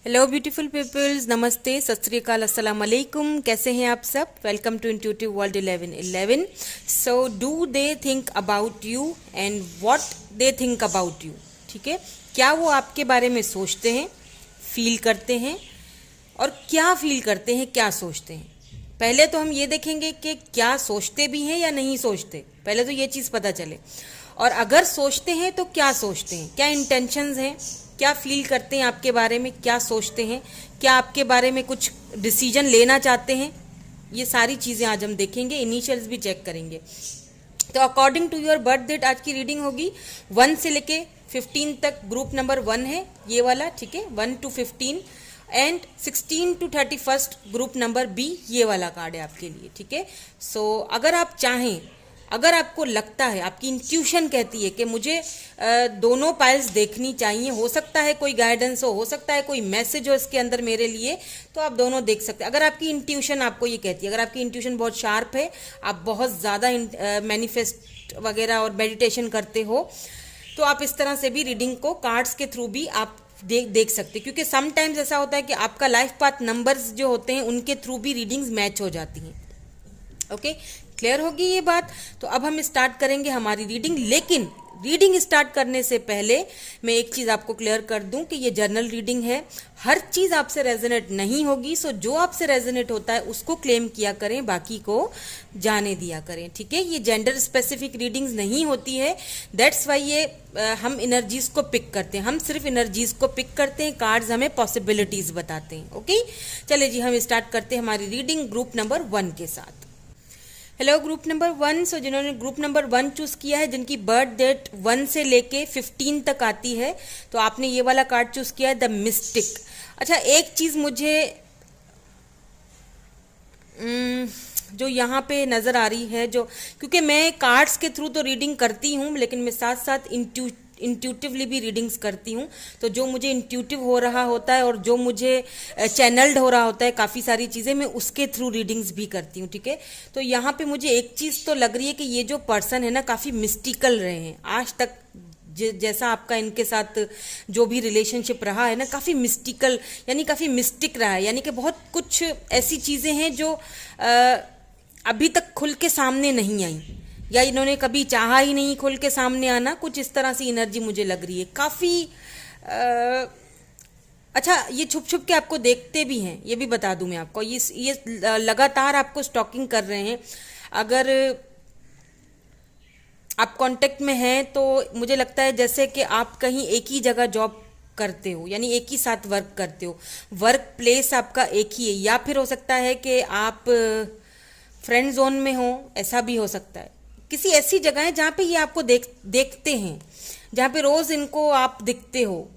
Hello beautiful peoples, नमस्ते, सत श्री अकाल, अस्सलाम वालेकुम। कैसे हैं आप सब? Welcome to intuitive world 1111। So do they think about you and what they think about you. ठीक है, क्या वो आपके बारे में सोचते हैं, फील करते हैं, और क्या फील करते हैं, क्या सोचते हैं। पहले तो हम ये देखेंगे कि क्या सोचते भी हैं या नहीं सोचते, पहले तो ये चीज़ पता चले। और अगर सोचते हैं तो क्या सोचते हैं, क्या इंटेंशंस हैं, क्या फील करते हैं आपके बारे में, क्या सोचते हैं, क्या आपके बारे में कुछ डिसीजन लेना चाहते हैं। ये सारी चीज़ें आज हम देखेंगे, इनिशियल्स भी चेक करेंगे। तो according to your birth date आज की रीडिंग होगी 1 से लेके 15 तक। ग्रुप नंबर 1 है ये वाला, ठीक है, 1 to 15, and 16 to 31 group number B, ये वाला कार्ड है आपके लिए। ठीक है, सो अगर आप चाहें, अगर आपको लगता है, आपकी इंट्यूशन कहती है कि मुझे दोनों पाइल्स देखनी चाहिए, हो सकता है कोई गाइडेंस हो सकता है कोई मैसेज हो इसके अंदर मेरे लिए, तो आप दोनों देख सकते हैं। अगर आपकी इंट्यूशन आपको ये कहती है, अगर आपकी इंट्यूशन बहुत शार्प है, आप बहुत ज़्यादा मैनिफेस्ट वगैरह और मेडिटेशन करते हो, तो आप इस तरह से भी रीडिंग को कार्ड्स के थ्रू भी आप देख सकते हैं। क्योंकि समटाइम्स ऐसा होता है कि आपका लाइफ पाथ नंबर्स जो होते हैं उनके थ्रू भी रीडिंग्स मैच हो जाती हैं। ओके, क्लियर होगी ये बात? तो अब हम स्टार्ट करेंगे हमारी रीडिंग, लेकिन रीडिंग स्टार्ट करने से पहले मैं एक चीज़ आपको क्लियर कर दूं कि ये जर्नल रीडिंग है, हर चीज़ आपसे रेजोनेट नहीं होगी। सो जो आपसे रेजोनेट होता है उसको क्लेम किया करें, बाकी को जाने दिया करें। ठीक है, ये जेंडर स्पेसिफिक रीडिंग्स नहीं होती है, दैट्स वाई ये हम एनर्जीज को पिक करते हैं, हम सिर्फ एनर्जीज को पिक करते हैं, कार्ड्स हमें पॉसिबिलिटीज बताते हैं। ओके, चलिए जी, हम स्टार्ट करते हैं हमारी रीडिंग ग्रुप नंबर 1 के साथ। Hello group number 1। सो जिन्होंने ग्रुप नंबर 1 चूज किया है, जिनकी बर्थ डेट 1 से लेके 15 तक आती है, तो आपने ये वाला कार्ड चूज किया है, द मिस्टिक। अच्छा, एक चीज मुझे जो यहाँ पे नजर आ रही है, जो क्योंकि मैं कार्ड्स के थ्रू तो रीडिंग करती हूँ, लेकिन मैं साथ साथ इंट्यूटिवली भी रीडिंग्स करती हूँ। तो जो मुझे इंट्यूटिव हो रहा होता है और जो मुझे चैनल्ड हो रहा होता है, काफ़ी सारी चीज़ें मैं उसके थ्रू रीडिंग्स भी करती हूँ। ठीक है, तो यहाँ पे मुझे एक चीज़ तो लग रही है कि ये जो पर्सन है ना, काफ़ी मिस्टिकल रहे हैं आज तक। जैसा आपका इनके साथ जो भी रिलेशनशिप रहा है ना, काफ़ी मिस्टिकल, यानी काफ़ी मिस्टिक रहा है, यानी कि बहुत कुछ ऐसी चीज़ें हैं जो अभी तक खुल के सामने नहीं आई, या इन्होंने कभी चाहा ही नहीं खुल के सामने आना, कुछ इस तरह से एनर्जी मुझे लग रही है। काफ़ी अच्छा, ये छुप छुप के आपको देखते भी हैं, ये भी बता दूं मैं आपको, ये लगातार आपको स्टॉकिंग कर रहे हैं। अगर आप कांटेक्ट में हैं तो मुझे लगता है जैसे कि आप कहीं एक ही जगह जॉब करते हो, यानी एक ही साथ वर्क करते हो, वर्क प्लेस आपका एक ही है, या फिर हो सकता है कि आप फ्रेंड जोन में हो, ऐसा भी हो सकता है। किसी ऐसी जगह है जहाँ पे ये आपको देखते हैं, जहाँ पे रोज इनको आप दिखते हो,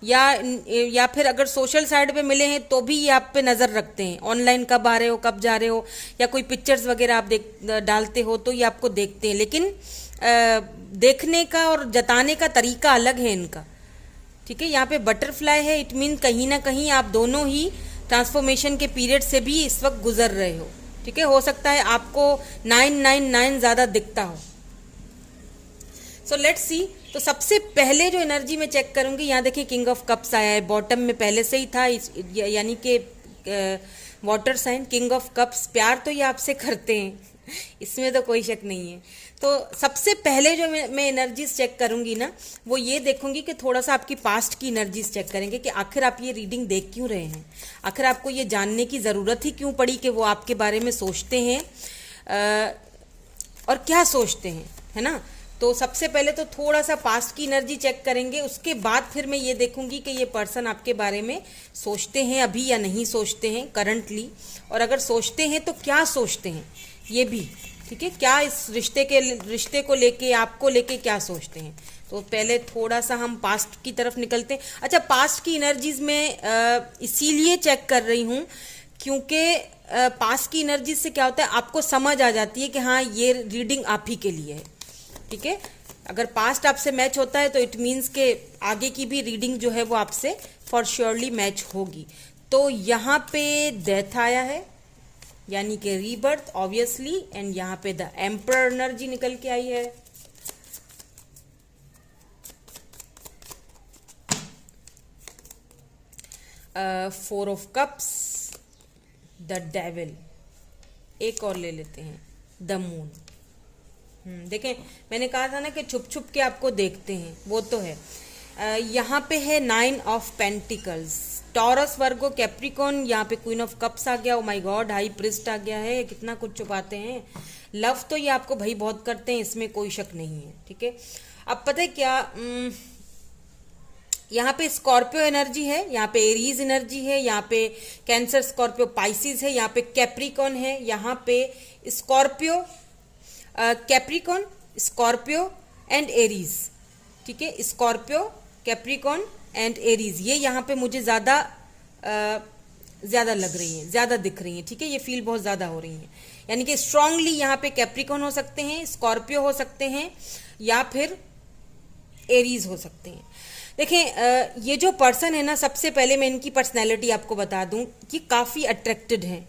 या फिर अगर सोशल साइड पे मिले हैं तो भी ये आप पे नज़र रखते हैं, ऑनलाइन कब आ रहे हो, कब जा रहे हो, या कोई पिक्चर्स वगैरह आप डालते हो तो ये आपको देखते हैं। लेकिन देखने का और जताने का तरीका अलग है इनका। ठीक है, यहाँ पे बटरफ्लाई है, इट मीन कहीं ना कहीं आप दोनों ही ट्रांसफॉर्मेशन के पीरियड से भी इस वक्त गुजर रहे हो। ठीक है, हो सकता है आपको 999 ज़्यादा दिखता हो। So let's see. तो सबसे पहले जो एनर्जी में चेक करूंगी, यहाँ देखिए किंग ऑफ कप्स आया है, बॉटम में पहले से ही था, यानी कि water sign, king of cups. प्यार तो ये आपसे करते हैं, इसमें तो कोई शक नहीं है। तो सबसे पहले जो मैं एनर्जीज चेक करूंगी ना, वो ये देखूंगी कि थोड़ा सा आपकी पास्ट की एनर्जीज चेक करेंगे कि आखिर आप ये रीडिंग देख क्यों रहे हैं, आखिर आपको ये जानने की ज़रूरत ही क्यों पड़ी कि वो आपके बारे में सोचते हैं और क्या सोचते हैं, है ना। तो सबसे पहले तो थोड़ा सा पास्ट की एनर्जी चेक करेंगे, उसके बाद फिर मैं ये देखूंगी कि ये पर्सन आपके बारे में सोचते हैं अभी या नहीं सोचते हैं करंटली, और अगर सोचते हैं तो क्या सोचते हैं ये भी। ठीक है, क्या इस रिश्ते को लेके, आपको लेके क्या सोचते हैं। तो पहले थोड़ा सा हम पास्ट की तरफ निकलते हैं। अच्छा, पास्ट की एनर्जीज में इसीलिए चेक कर रही हूँ क्योंकि पास्ट की एनर्जीज से क्या होता है, आपको समझ आ जाती है कि हाँ ये रीडिंग आप ही के लिए है। ठीक है, अगर पास्ट आपसे मैच होता है तो इट मीन्स के आगे की भी रीडिंग जो है वो आपसे फॉर श्योरली मैच होगी। तो यहाँ पे डेथ आया है, यानी कि रीबर्थ ऑब्वियसली, एंड यहाँ पे द एम्परर एनर्जी निकल के आई है। Four of cups, the devil. एक और ले लेते हैं, द मून। देखें, मैंने कहा था ना कि छुप छुप के आपको देखते हैं, वो तो है। यहाँ पे है 9 of pentacles, Taurus, Virgo, Capricorn. यहाँ पे क्वीन ऑफ कप्स आ गया, oh my god, high priest आ गया है। कितना कुछ छुपाते हैं। लव तो ये आपको भाई बहुत करते हैं, इसमें कोई शक नहीं है, ठीक है। अब पता है क्या, यहाँ पे स्कॉर्पियो एनर्जी है, यहाँ पे एरीज एनर्जी है, यहाँ पे कैंसर, स्कॉर्पियो, पाइसिस है, यहाँ पे कैप्रिकॉन है, यहाँ पे Scorpio, Capricorn, Scorpio and Aries, ठीक है। स्कॉर्पियो, कैप्रिकॉन एंड एरीज, ये यहाँ पे मुझे ज्यादा लग रही हैं, ज्यादा दिख रही हैं, ठीक है। ये फील बहुत ज्यादा हो रही हैं, यानी कि स्ट्रांगली यहाँ पे कैप्रिकॉन हो सकते हैं, स्कॉर्पियो हो सकते हैं, या फिर एरीज हो सकते हैं। देखें, ये जो पर्सन है ना, सबसे पहले मैं इनकी पर्सनैलिटी आपको बता दूं कि काफ़ी अट्रैक्टेड है,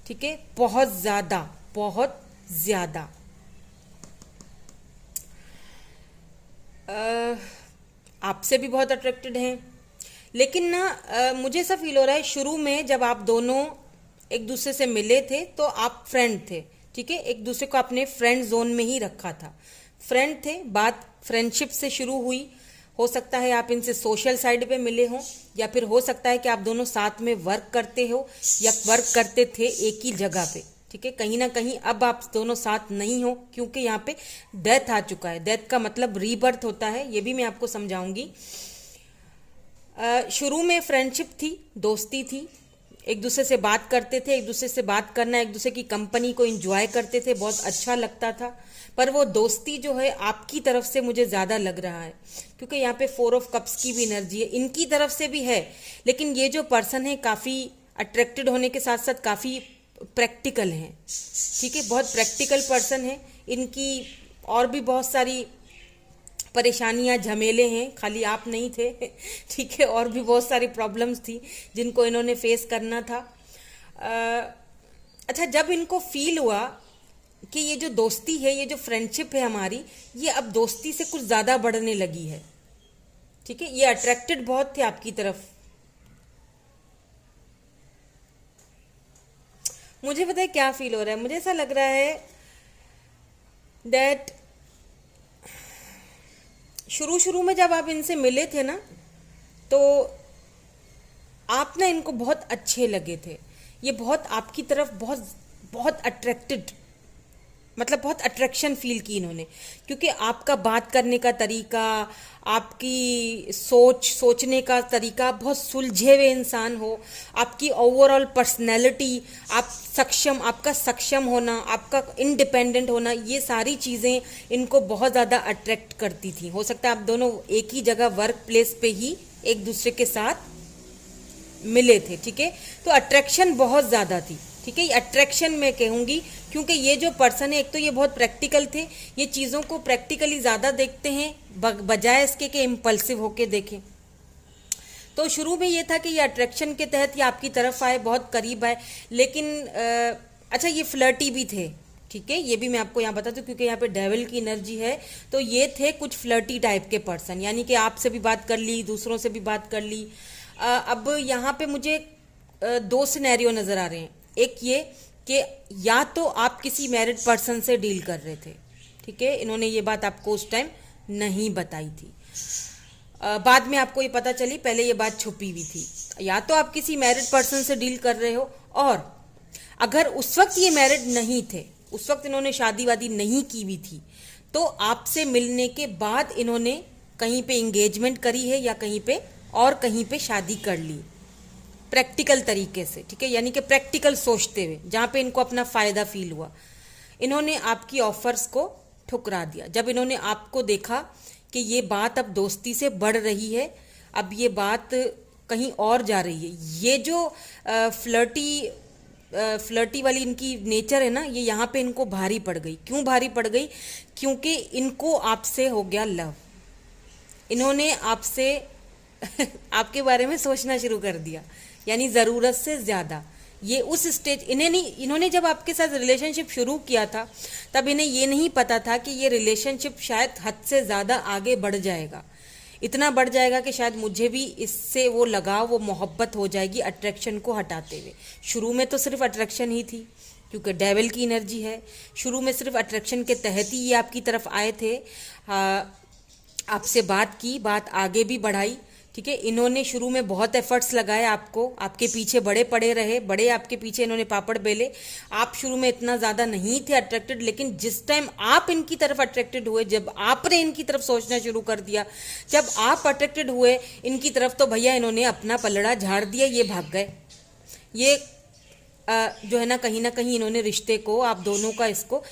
ठीक है, बहुत ज़्यादा, बहुत ज़्यादा। आपसे भी बहुत अट्रैक्टेड हैं, लेकिन ना मुझे ऐसा फील हो रहा है शुरू में जब आप दोनों एक दूसरे से मिले थे तो आप फ्रेंड थे, ठीक है। एक दूसरे को आपने फ्रेंड जोन में ही रखा था, फ्रेंड थे, बात फ्रेंडशिप से शुरू हुई। हो सकता है आप इनसे सोशल साइड पे मिले हों, या फिर हो सकता है कि आप दोनों साथ में वर्क करते हो या वर्क करते थे एक ही जगह पे, ठीक है। कहीं ना कहीं अब आप दोनों साथ नहीं हो, क्योंकि यहाँ पे डेथ आ चुका है। डेथ का मतलब रीबर्थ होता है, ये भी मैं आपको समझाऊंगी। शुरू में फ्रेंडशिप थी, दोस्ती थी, एक दूसरे से बात करते थे, एक दूसरे से बात करना, एक दूसरे की कंपनी को एंजॉय करते थे, बहुत अच्छा लगता था। पर वो दोस्ती जो है आपकी तरफ से मुझे ज़्यादा लग रहा है, क्योंकि यहाँ पे 4 ऑफ कप्स की भी एनर्जी है, इनकी तरफ से भी है। लेकिन ये जो पर्सन है काफ़ी अट्रैक्टेड होने के साथ साथ काफ़ी प्रैक्टिकल हैं, ठीक है, बहुत प्रैक्टिकल पर्सन है। इनकी और भी बहुत सारी परेशानियां, झमेले हैं, खाली आप नहीं थे ठीक है, और भी बहुत सारी प्रॉब्लम्स थी जिनको इन्होंने फेस करना था। अच्छा, जब इनको फील हुआ कि ये जो दोस्ती है, ये जो फ्रेंडशिप है हमारी, ये अब दोस्ती से कुछ ज़्यादा बढ़ने लगी है, ठीक है। ये अट्रैक्टेड बहुत थे आपकी तरफ। मुझे पता है क्या फील हो रहा है, मुझे ऐसा लग रहा है दैट शुरू में जब आप इनसे मिले थे ना, तो आप ना इनको बहुत अच्छे लगे थे। ये बहुत आपकी तरफ बहुत बहुत अट्रैक्टेड, मतलब बहुत अट्रैक्शन फील की इन्होंने, क्योंकि आपका बात करने का तरीका, आपकी सोचने का तरीका, बहुत सुलझे हुए इंसान हो, आपकी ओवरऑल पर्सनैलिटी, आपका सक्षम होना, आपका इंडिपेंडेंट होना, ये सारी चीज़ें इनको बहुत ज़्यादा अट्रैक्ट करती थी। हो सकता है आप दोनों एक ही जगह वर्क प्लेस पे ही एक दूसरे के साथ मिले थे, ठीक है। तो अट्रैक्शन बहुत ज़्यादा थी, ठीक है। अट्रैक्शन मैं कहूँगी, क्योंकि ये जो पर्सन है, एक तो ये बहुत प्रैक्टिकल थे, ये चीज़ों को प्रैक्टिकली ज़्यादा देखते हैं बजाय इसके कि इम्पल्सिव होके देखें। तो शुरू में ये था कि ये अट्रैक्शन के तहत ये आपकी तरफ आए, बहुत करीब आए, लेकिन अच्छा, ये फ्लर्टी भी थे, ठीक है। ये भी मैं आपको यहाँ बता दूँ, क्योंकि यहाँ पे डेविल की एनर्जी है, तो ये थे कुछ फ्लर्टी टाइप के पर्सन, यानी कि आपसे भी बात कर ली, दूसरों से भी बात कर ली। अब यहाँ पे मुझे 2 सिनेरियो नज़र आ रहे हैं। एक ये कि या तो आप किसी मैरिड पर्सन से डील कर रहे थे, ठीक है, इन्होंने ये बात आपको उस टाइम नहीं बताई थी, बाद में आपको ये पता चली, पहले ये बात छुपी हुई थी। या तो आप किसी मैरिड पर्सन से डील कर रहे हो, और अगर उस वक्त ये मैरिड नहीं थे, उस वक्त इन्होंने शादी वादी नहीं की हुई थी, तो आपसे मिलने के बाद इन्होंने कहीं पे एंगेजमेंट करी है या कहीं पे शादी कर ली, प्रैक्टिकल तरीके से, ठीक है, यानी कि प्रैक्टिकल सोचते हुए, जहाँ पे इनको अपना फ़ायदा फील हुआ। इन्होंने आपकी ऑफर्स को ठुकरा दिया जब इन्होंने आपको देखा कि ये बात अब दोस्ती से बढ़ रही है, अब ये बात कहीं और जा रही है। ये जो फ्लर्टी वाली इनकी नेचर है ना, ये यहाँ पे इनको भारी पड़ गई। क्यों भारी पड़ गई? क्योंकि इनको आपसे हो गया लव। इन्होंने आपसे आपके बारे में सोचना शुरू कर दिया, यानी ज़रूरत से ज़्यादा। ये उस स्टेज इन्होंने जब आपके साथ रिलेशनशिप शुरू किया था, तब इन्हें ये नहीं पता था कि ये रिलेशनशिप शायद हद से ज़्यादा आगे बढ़ जाएगा। इतना बढ़ जाएगा कि शायद मुझे भी इससे वो लगाव, वो मोहब्बत हो जाएगी अट्रैक्शन को हटाते हुए। शुरू में तो सिर्फ अट्रैक्शन ही थी, क्योंकि डेविल की एनर्जी है। शुरू में सिर्फ अट्रैक्शन के तहत ही ये आपकी तरफ आए थे, आपसे बात की, बात आगे भी बढ़ाई, ठीक है। इन्होंने शुरू में बहुत एफर्ट्स लगाए, आपको, आपके पीछे बड़े पड़े रहे, बड़े आपके पीछे इन्होंने पापड़ बेले। आप शुरू में इतना ज़्यादा नहीं थे अट्रैक्टेड, लेकिन जिस टाइम आप इनकी तरफ अट्रैक्टेड हुए, जब आपने इनकी तरफ सोचना शुरू कर दिया, जब आप अट्रैक्टेड हुए इनकी तरफ, तो भैया इन्होंने अपना पलड़ा झाड़ दिया, ये भाग गए। ये जो है ना कहीं इन्होंने रिश्ते को, आप दोनों का, इसको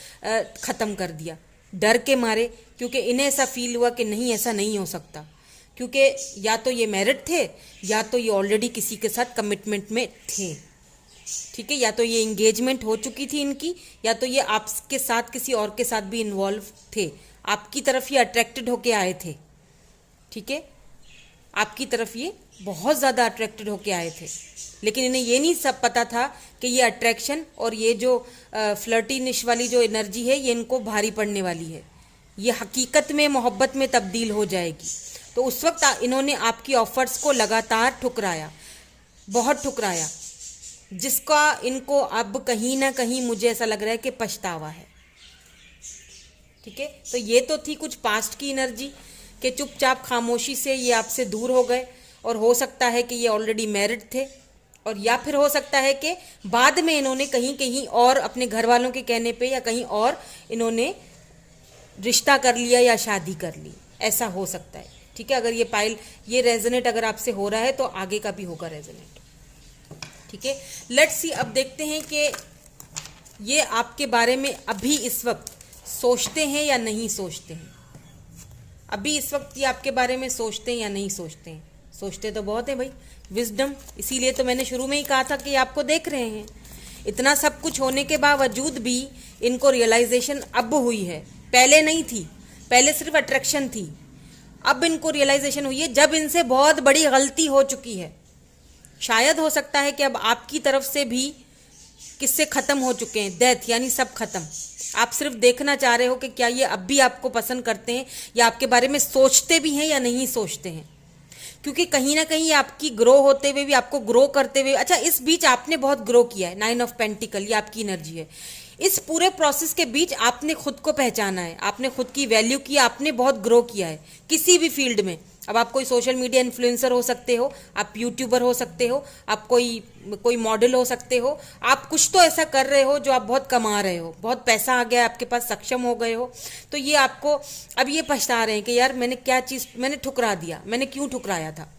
ख़त्म कर दिया डर के मारे, क्योंकि इन्हें ऐसा फील हुआ कि नहीं, ऐसा नहीं हो सकता, क्योंकि या तो ये मैरिड थे, या तो ये ऑलरेडी किसी के साथ कमिटमेंट में थे, ठीक है। या तो ये इंगेजमेंट हो चुकी थी इनकी, या तो ये आपके साथ किसी और के साथ भी इन्वॉल्व थे। आपकी तरफ ये अट्रैक्टेड होके आए थे, ठीक है। आपकी तरफ ये बहुत ज़्यादा अट्रैक्टेड होके आए थे, लेकिन इन्हें ये नहीं सब पता था कि ये अट्रैक्शन और ये जो फ्लर्टीनिश वाली जो एनर्जी है, ये इनको भारी पड़ने वाली है, ये हकीकत में मोहब्बत में तब्दील हो जाएगी। तो उस वक्त इन्होंने आपकी ऑफर्स को लगातार ठुकराया, बहुत ठुकराया, जिसका इनको अब कहीं ना कहीं मुझे ऐसा लग रहा है कि पछतावा है, ठीक है। तो ये तो थी कुछ पास्ट की एनर्जी कि चुपचाप खामोशी से ये आपसे दूर हो गए, और हो सकता है कि ये ऑलरेडी मैरिड थे, और या फिर हो सकता है कि बाद में इन्होंने कहीं और अपने घर वालों के कहने पे या कहीं और इन्होंने रिश्ता कर लिया या शादी कर ली, ऐसा हो सकता है, ठीक है। अगर ये रेजोनेट अगर आपसे हो रहा है तो आगे का भी होगा रेजोनेट, ठीक है। लेट्स सी, अब देखते हैं कि ये आपके बारे में अभी इस वक्त सोचते हैं या नहीं सोचते हैं। अभी इस वक्त ये आपके बारे में सोचते हैं या नहीं सोचते हैं। सोचते तो बहुत है भाई, विजडम, इसीलिए तो मैंने शुरू में ही कहा था कि आपको देख रहे हैं। इतना सब कुछ होने के बावजूद भी इनको रियलाइजेशन अब हुई है, पहले नहीं थी, पहले सिर्फ अट्रैक्शन थी। अब इनको रियलाइजेशन हुई है जब इनसे बहुत बड़ी गलती हो चुकी है। शायद हो सकता है कि अब आपकी तरफ से भी किस्से खत्म हो चुके हैं, डेथ यानी सब खत्म। आप सिर्फ देखना चाह रहे हो कि क्या ये अब भी आपको पसंद करते हैं, या आपके बारे में सोचते भी हैं या नहीं सोचते हैं, क्योंकि कहीं ना कहीं आपकी ग्रो होते हुए भी, आपको ग्रो करते हुए, अच्छा इस बीच आपने बहुत ग्रो किया है। 9 ऑफ पेंटिकल ये आपकी एनर्जी है। इस पूरे प्रोसेस के बीच आपने खुद को पहचाना है, आपने खुद की वैल्यू की, आपने बहुत ग्रो किया है किसी भी फील्ड में। अब आप कोई सोशल मीडिया इन्फ्लुएंसर हो सकते हो, आप यूट्यूबर हो सकते हो, आप कोई मॉडल हो सकते हो, आप कुछ तो ऐसा कर रहे हो जो आप बहुत कमा रहे हो, बहुत पैसा आ गया आपके पास, सक्षम हो गए हो। तो ये आपको अब ये पछता रहे हैं कि यार मैंने क्या चीज़ मैंने ठुकरा दिया, मैंने क्यों ठुकराया था।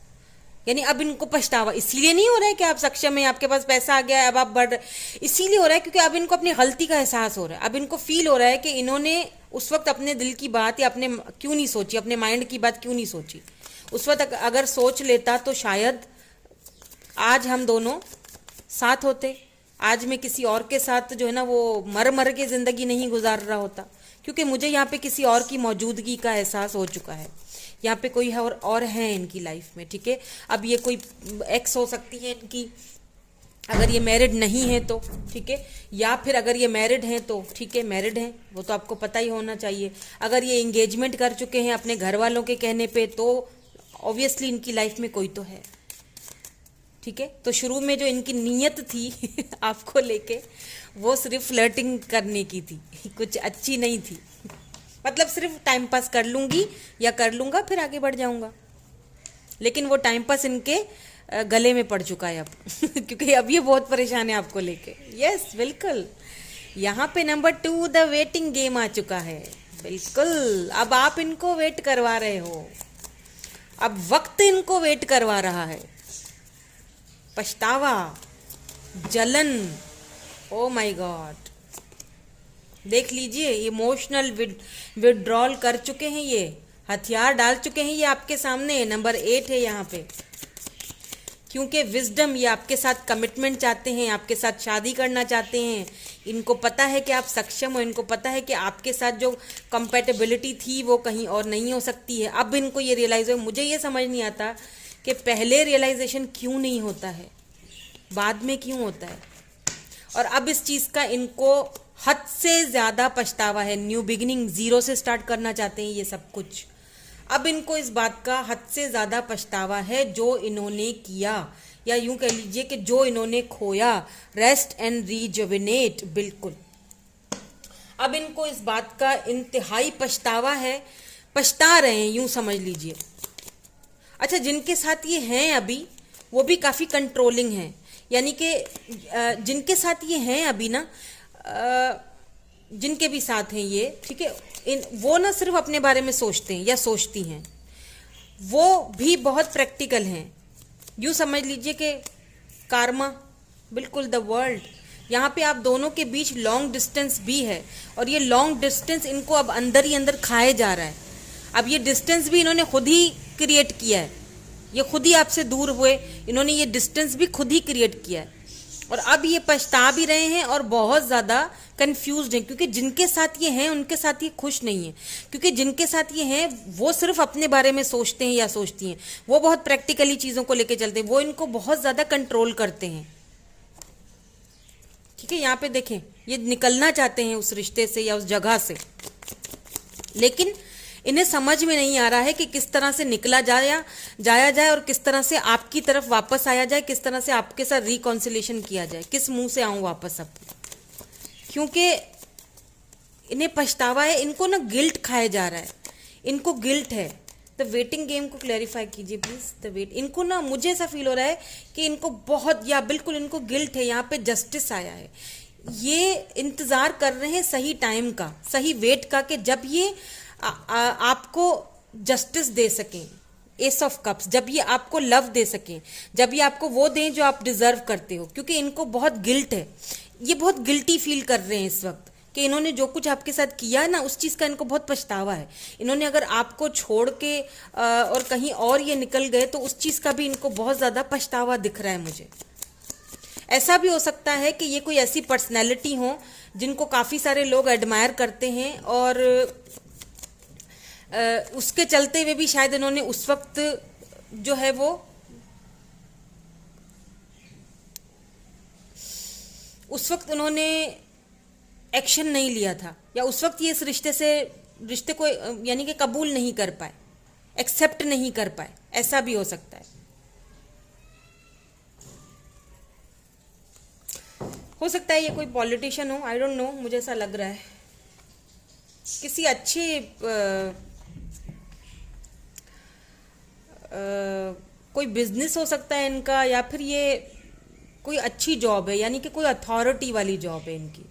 यानी अब इनको पछतावा इसलिए नहीं हो रहा है कि आप सक्षम हैं, आपके पास पैसा आ गया है, अब आप बढ़ रहे, इसीलिए हो रहा है क्योंकि अब इनको अपनी गलती का एहसास हो रहा है। अब इनको फील हो रहा है कि इन्होंने उस वक्त अपने दिल की बात या अपने क्यों नहीं सोची, अपने माइंड की बात क्यों नहीं सोची। उस वक्त अगर सोच लेता तो शायद आज हम दोनों साथ होते, आज मैं किसी और के साथ जो है ना वो मर मर के ज़िंदगी नहीं गुजार रहा होता, क्योंकि मुझे यहाँ पे किसी और की मौजूदगी का एहसास हो चुका है। यहाँ पे कोई और है इनकी लाइफ में, ठीक है। अब ये कोई एक्स हो सकती है इनकी, अगर ये मैरिड नहीं है तो, ठीक है, या फिर अगर ये मैरिड हैं तो ठीक है, मैरिड हैं वो तो आपको पता ही होना चाहिए। अगर ये इंगेजमेंट कर चुके हैं अपने घर वालों के कहने पे तो ऑब्वियसली इनकी लाइफ में कोई तो है, ठीक है। तो शुरू में जो इनकी नीयत थी आपको लेके, वो सिर्फ फ्लर्टिंग करने की थी, कुछ अच्छी नहीं थी। मतलब सिर्फ टाइम पास कर लूँगी या कर लूँगा फिर आगे बढ़ जाऊँगा, लेकिन वो टाइम पास इनके गले में पड़ चुका है अब क्योंकि अब ये बहुत परेशान है आपको लेके। यस बिल्कुल, यहाँ पे नंबर 2 द वेटिंग गेम आ चुका है। बिल्कुल, अब आप इनको वेट करवा रहे हो, अब वक्त इनको वेट करवा रहा है। पछतावा, जलन, ओ माय गॉड, देख लीजिए इमोशनल विड्रॉल कर चुके हैं, ये हथियार डाल चुके हैं ये आपके सामने। नंबर 8 है यहाँ पे, क्योंकि विजडम, ये आपके साथ कमिटमेंट चाहते हैं, आपके साथ शादी करना चाहते हैं। इनको पता है कि आप सक्षम हो, इनको पता है कि आपके साथ जो कंपेटेबिलिटी थी वो कहीं और नहीं हो सकती है। अब इनको ये रियलाइज हो, मुझे ये समझ नहीं आता कि पहले रियलाइजेशन क्यों नहीं होता है, बाद में क्यों होता है। और अब इस चीज़ का इनको हद से ज़्यादा पछतावा है। न्यू बिगिनिंग, ज़ीरो से स्टार्ट करना चाहते हैं ये सब कुछ। अब इनको इस बात का हद से ज़्यादा पछतावा है जो इन्होंने किया, या यूं कह लीजिए कि जो इन्होंने खोया। रेस्ट एंड रीजुविनेट, बिल्कुल। अब इनको इस बात का इंतहाई पछतावा है, पछता रहे हैं, यूं समझ लीजिए। अच्छा, जिनके साथ ये हैं अभी वो भी काफ़ी कंट्रोलिंग हैं, यानी कि जिनके साथ ये हैं अभी ना, जिनके भी साथ हैं ये, ठीक है, वो ना सिर्फ अपने बारे में सोचते हैं या सोचती हैं, वो भी बहुत प्रैक्टिकल हैं। यूँ समझ लीजिए कि कार्मा, बिल्कुल द वर्ल्ड, यहाँ पे आप दोनों के बीच लॉन्ग डिस्टेंस भी है, और ये लॉन्ग डिस्टेंस इनको अब अंदर ही अंदर खाए जा रहा है। अब ये डिस्टेंस भी इन्होंने खुद ही क्रिएट किया है, ये खुद ही आपसे दूर हुए, इन्होंने ये डिस्टेंस भी खुद ही क्रिएट किया है, और अब ये पछता भी रहे हैं और बहुत ज़्यादा कंफ्यूज्ड हैं, क्योंकि जिनके साथ ये हैं उनके साथ ये खुश नहीं है। क्योंकि जिनके साथ ये हैं वो सिर्फ अपने बारे में सोचते हैं या सोचती हैं, वो बहुत प्रैक्टिकली चीज़ों को लेके चलते हैं, वो इनको बहुत ज़्यादा कंट्रोल करते हैं। ठीक है, यहाँ पे देखें, ये निकलना चाहते हैं उस रिश्ते से या उस जगह से, लेकिन इन्हें समझ में नहीं आ रहा है कि किस तरह से निकला जाया जाए और किस तरह से आपकी तरफ वापस आया जाए, किस तरह से आपके साथ रिकॉन्सिलेशन किया जाए, किस मुंह से आऊं वापस अब। क्योंकि इन्हें पछतावा है, इनको ना गिल्ट खाया जा रहा है, इनको गिल्ट है। द वेटिंग गेम को क्लैरिफाई कीजिए प्लीज। द वेट, इनको ना, मुझे ऐसा फील हो रहा है कि इनको बहुत, या बिल्कुल इनको गिल्ट है, यहाँ पे जस्टिस आया है, ये इंतजार कर रहे हैं सही टाइम का, सही वेट का, कि जब ये आपको जस्टिस दे सकें, एस ऑफ कप्स, जब ये आपको लव दे सकें, जब ये आपको वो दें जो आप डिजर्व करते हो। क्योंकि इनको बहुत गिल्ट है, ये बहुत गिल्टी फील कर रहे हैं इस वक्त कि इन्होंने जो कुछ आपके साथ किया है ना, उस चीज़ का इनको बहुत पछतावा है। इन्होंने अगर आपको छोड़ के और कहीं और ये निकल गए तो उस चीज़ का भी इनको बहुत ज़्यादा पछतावा दिख रहा है मुझे। ऐसा भी हो सकता है कि ये कोई ऐसी पर्सनैलिटी हो जिनको काफ़ी सारे लोग एडमायर करते हैं, और उसके चलते हुए भी शायद इन्होंने उस वक्त जो है वो उस वक्त उन्होंने एक्शन नहीं लिया था, या उस वक्त ये इस रिश्ते को यानी कि कबूल नहीं कर पाए, एक्सेप्ट नहीं कर पाए, ऐसा भी हो सकता है। हो सकता है ये कोई पॉलिटिशियन हो, आई डोंट नो, मुझे ऐसा लग रहा है। किसी अच्छे कोई बिजनेस हो सकता है इनका, या फिर ये कोई अच्छी जॉब है, यानी कि कोई अथॉरिटी वाली जॉब है इनकी।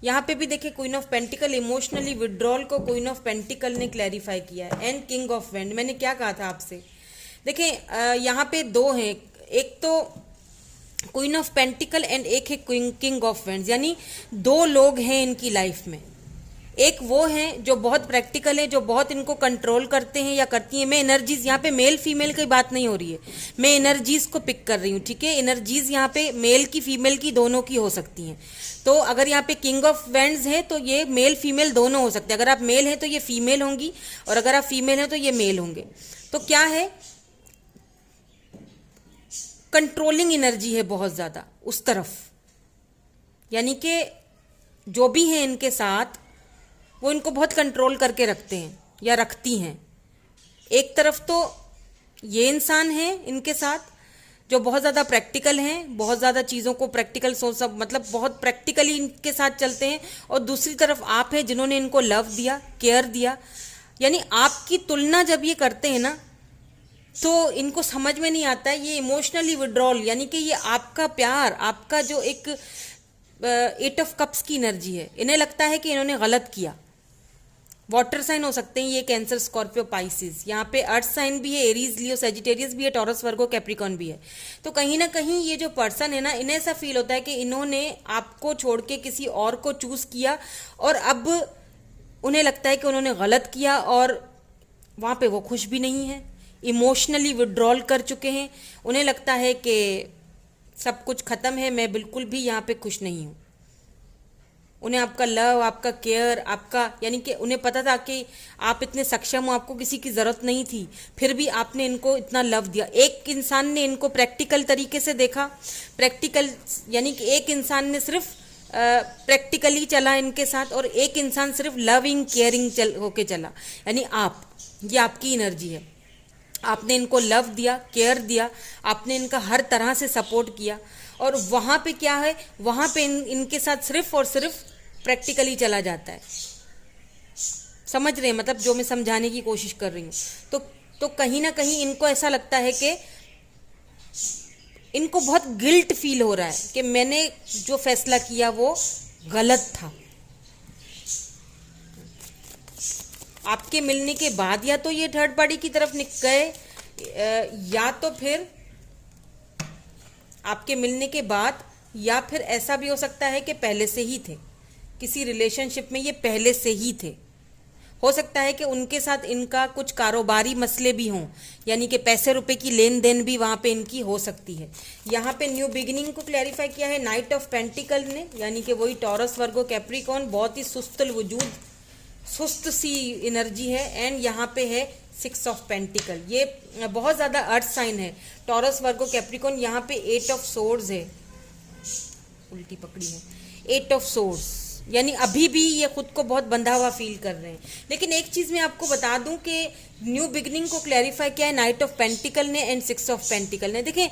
यहाँ पे भी देखिए, queen of pentacle, emotionally withdrawal को क्वीन ऑफ पेंटिकल ने क्लैरिफाई किया है, एंड किंग ऑफ वेंड। मैंने क्या कहा था आपसे, देखें यहाँ पे दो हैं, एक तो क्वीन ऑफ पेंटिकल एंड एक है किंग ऑफ वेंड्स, यानी दो लोग हैं इनकी लाइफ में। एक वो हैं जो बहुत प्रैक्टिकल है, जो बहुत इनको कंट्रोल करते हैं या करती हैं। मैं एनर्जीज, यहाँ पे मेल फीमेल की बात नहीं हो रही है, मैं एनर्जीज को पिक कर रही हूँ, ठीक है। एनर्जीज यहाँ पे मेल की फीमेल की दोनों की हो सकती हैं। तो अगर यहाँ पे किंग ऑफ वेंड्स है तो ये मेल फीमेल दोनों हो सकते हैं। अगर आप मेल हैं तो ये फीमेल होंगी, और अगर आप फीमेल हैं तो ये मेल होंगे। तो क्या है, कंट्रोलिंग एनर्जी है बहुत ज़्यादा उस तरफ, यानी कि जो भी है इनके साथ वो इनको बहुत कंट्रोल करके रखते हैं या रखती हैं। एक तरफ तो ये इंसान है इनके साथ जो बहुत ज़्यादा प्रैक्टिकल हैं, बहुत ज़्यादा चीज़ों को प्रैक्टिकल सोच, सब मतलब बहुत प्रैक्टिकली इनके साथ चलते हैं, और दूसरी तरफ आप हैं जिन्होंने इनको लव दिया, केयर दिया। यानी आपकी तुलना जब ये करते हैं ना, तो इनको समझ में नहीं आता है, ये इमोशनली विड्रॉल, यानी कि ये आपका प्यार, आपका जो एक 8 ऑफ कप्स की एनर्जी है, इन्हें लगता है कि इन्होंने गलत किया। वाटर साइन हो सकते हैं ये, कैंसर, स्कॉर्पियो, पाइसिस। यहाँ पे अर्थ साइन भी है, एरीज, लियो, सेजिटेरियस भी है, टॉरस, वर्गो, कैप्रिकॉर्न भी है। तो कहीं ना कहीं ये जो पर्सन है ना, इन्हें ऐसा फील होता है कि इन्होंने आपको छोड़ के किसी और को चूज किया, और अब उन्हें लगता है कि उन्होंने गलत किया, और वहाँ पे वो खुश भी नहीं है, इमोशनली विड्रॉल कर चुके हैं। उन्हें लगता है कि सब कुछ ख़त्म है, मैं बिल्कुल भी यहाँ पे खुश नहीं हूँ। उन्हें आपका लव, आपका केयर, आपका, यानी कि उन्हें पता था कि आप इतने सक्षम हो, आपको किसी की ज़रूरत नहीं थी, फिर भी आपने इनको इतना लव दिया। एक इंसान ने इनको प्रैक्टिकल तरीके से देखा, प्रैक्टिकल यानी कि एक इंसान ने सिर्फ प्रैक्टिकली चला इनके साथ, और एक इंसान सिर्फ लविंग केयरिंग होके चला, यानी आप। ये आपकी एनर्जी है। आपने इनको लव दिया, केयर दिया, आपने इनका हर तरह से सपोर्ट किया, और वहाँ पे क्या है, वहाँ पे इनके साथ सिर्फ और सिर्फ प्रैक्टिकली चला जाता है। समझ रहे हैं मतलब जो मैं समझाने की कोशिश कर रही हूँ। तो कहीं ना कहीं इनको ऐसा लगता है कि इनको बहुत गिल्ट फील हो रहा है कि मैंने जो फैसला किया वो गलत था। आपके मिलने के बाद या तो ये थर्ड पार्टी की तरफ गए, या तो फिर आपके मिलने के बाद, या फिर ऐसा भी हो सकता है कि पहले से ही थे किसी रिलेशनशिप में, ये पहले से ही थे। हो सकता है कि उनके साथ इनका कुछ कारोबारी मसले भी हों, यानी कि पैसे रुपए की लेन देन भी वहाँ पे इनकी हो सकती है। यहाँ पे न्यू बिगिनिंग को क्लैरिफाई किया है नाइट ऑफ पेंटिकल ने, यानी कि वही टॉरस, वर्गो, कैप्रिकॉर्न, बहुत ही सुस्तल वजूद, सुस्त सी एनर्जी है। एंड यहाँ पे है 6 ऑफ पेंटिकल, ये बहुत ज़्यादा अर्थ साइन है। टॉरस, वर्गो, कैप्रिकॉर्न, यहाँ पे 8 ऑफ सोर्ड्स है, उल्टी पकड़ी है, 8 ऑफ सोर्ड्स, यानी अभी भी ये खुद को बहुत बंधा हुआ फील कर रहे हैं। लेकिन एक चीज़ मैं आपको बता दूं कि न्यू बिगिनिंग को क्लैरिफाई किया है नाइट ऑफ पेंटिकल ने एंड 6 ऑफ पेंटिकल ने। देखें,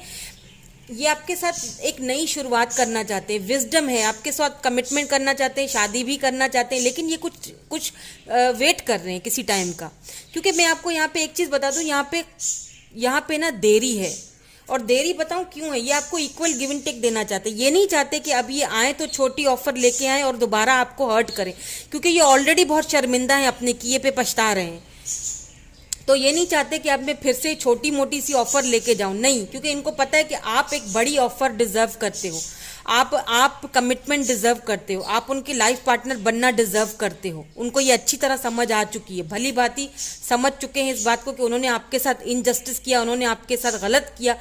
ये आपके साथ एक नई शुरुआत करना चाहते हैं, विजडम है, आपके साथ कमिटमेंट करना चाहते हैं, शादी भी करना चाहते हैं, लेकिन ये कुछ वेट कर रहे हैं किसी टाइम का। क्योंकि मैं आपको यहाँ पे एक चीज़ बता दूं, यहाँ पे ना देरी है, और देरी बताऊं क्यों है। ये आपको इक्वल गिव एंड टेक देना चाहते हैं। ये नहीं चाहते कि अब ये आए तो छोटी ऑफर लेके आए और दोबारा आपको हर्ट करें, क्योंकि ये ऑलरेडी बहुत शर्मिंदा है, अपने किए पे पछता रहे हैं। तो ये नहीं चाहते कि अब मैं फिर से छोटी मोटी सी ऑफर लेके जाऊं, नहीं, क्योंकि इनको पता है कि आप एक बड़ी ऑफर डिजर्व करते हो, आप कमिटमेंट डिजर्व करते हो, आप उनके लाइफ पार्टनर बनना डिजर्व करते हो। उनको ये अच्छी तरह समझ आ चुकी है, भली भांति समझ चुके हैं इस बात को कि उन्होंने आपके साथ इनजस्टिस किया, उन्होंने आपके साथ गलत किया,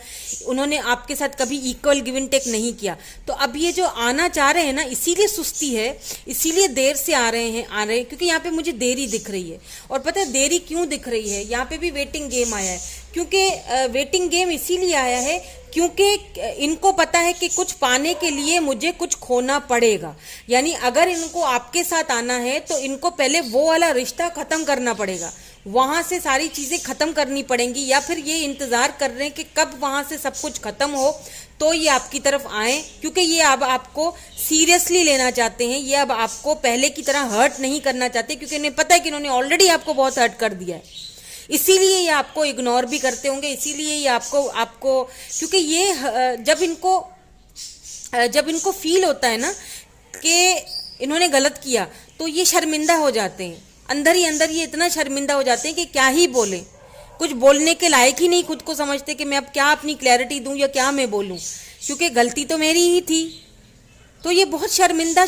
उन्होंने आपके साथ कभी इक्वल गिव एंड टेक नहीं किया। तो अब ये जो आना चाह रहे हैं ना, इसीलिए सुस्ती है, इसीलिए देर से आ रहे हैं, क्योंकि यहाँ पे मुझे देरी दिख रही है। और पता है देरी क्यों दिख रही है, यहाँ पे भी वेटिंग गेम आया है, क्योंकि वेटिंग गेम इसीलिए आया है क्योंकि इनको पता है कि कुछ पाने के लिए मुझे कुछ खोना पड़ेगा। यानी अगर इनको आपके साथ आना है तो इनको पहले वो वाला रिश्ता खत्म करना पड़ेगा, वहां से सारी चीजें खत्म करनी पड़ेंगी, या फिर ये इंतजार कर रहे हैं कि कब वहां से सब कुछ खत्म हो तो ये आपकी तरफ आए, क्योंकि ये अब आपको सीरियसली लेना चाहते हैं, ये अब आपको पहले की तरह हर्ट नहीं करना चाहते, क्योंकि इन्हें पता है कि इन्होंने ऑलरेडी आपको बहुत हर्ट कर दिया है। इसीलिए ये आपको इग्नोर भी करते होंगे, इसीलिए ये आपको क्योंकि ये जब इनको फील होता है ना कि इन्होंने गलत किया, तो ये शर्मिंदा हो जाते हैं, अंदर ही अंदर ये इतना शर्मिंदा हो जाते हैं कि क्या ही बोले, कुछ बोलने के लायक ही नहीं खुद को समझते कि मैं अब क्या अपनी क्लैरिटी दूं या क्या मैं बोलूं, क्योंकि गलती तो मेरी ही थी। तो ये बहुत शर्मिंदा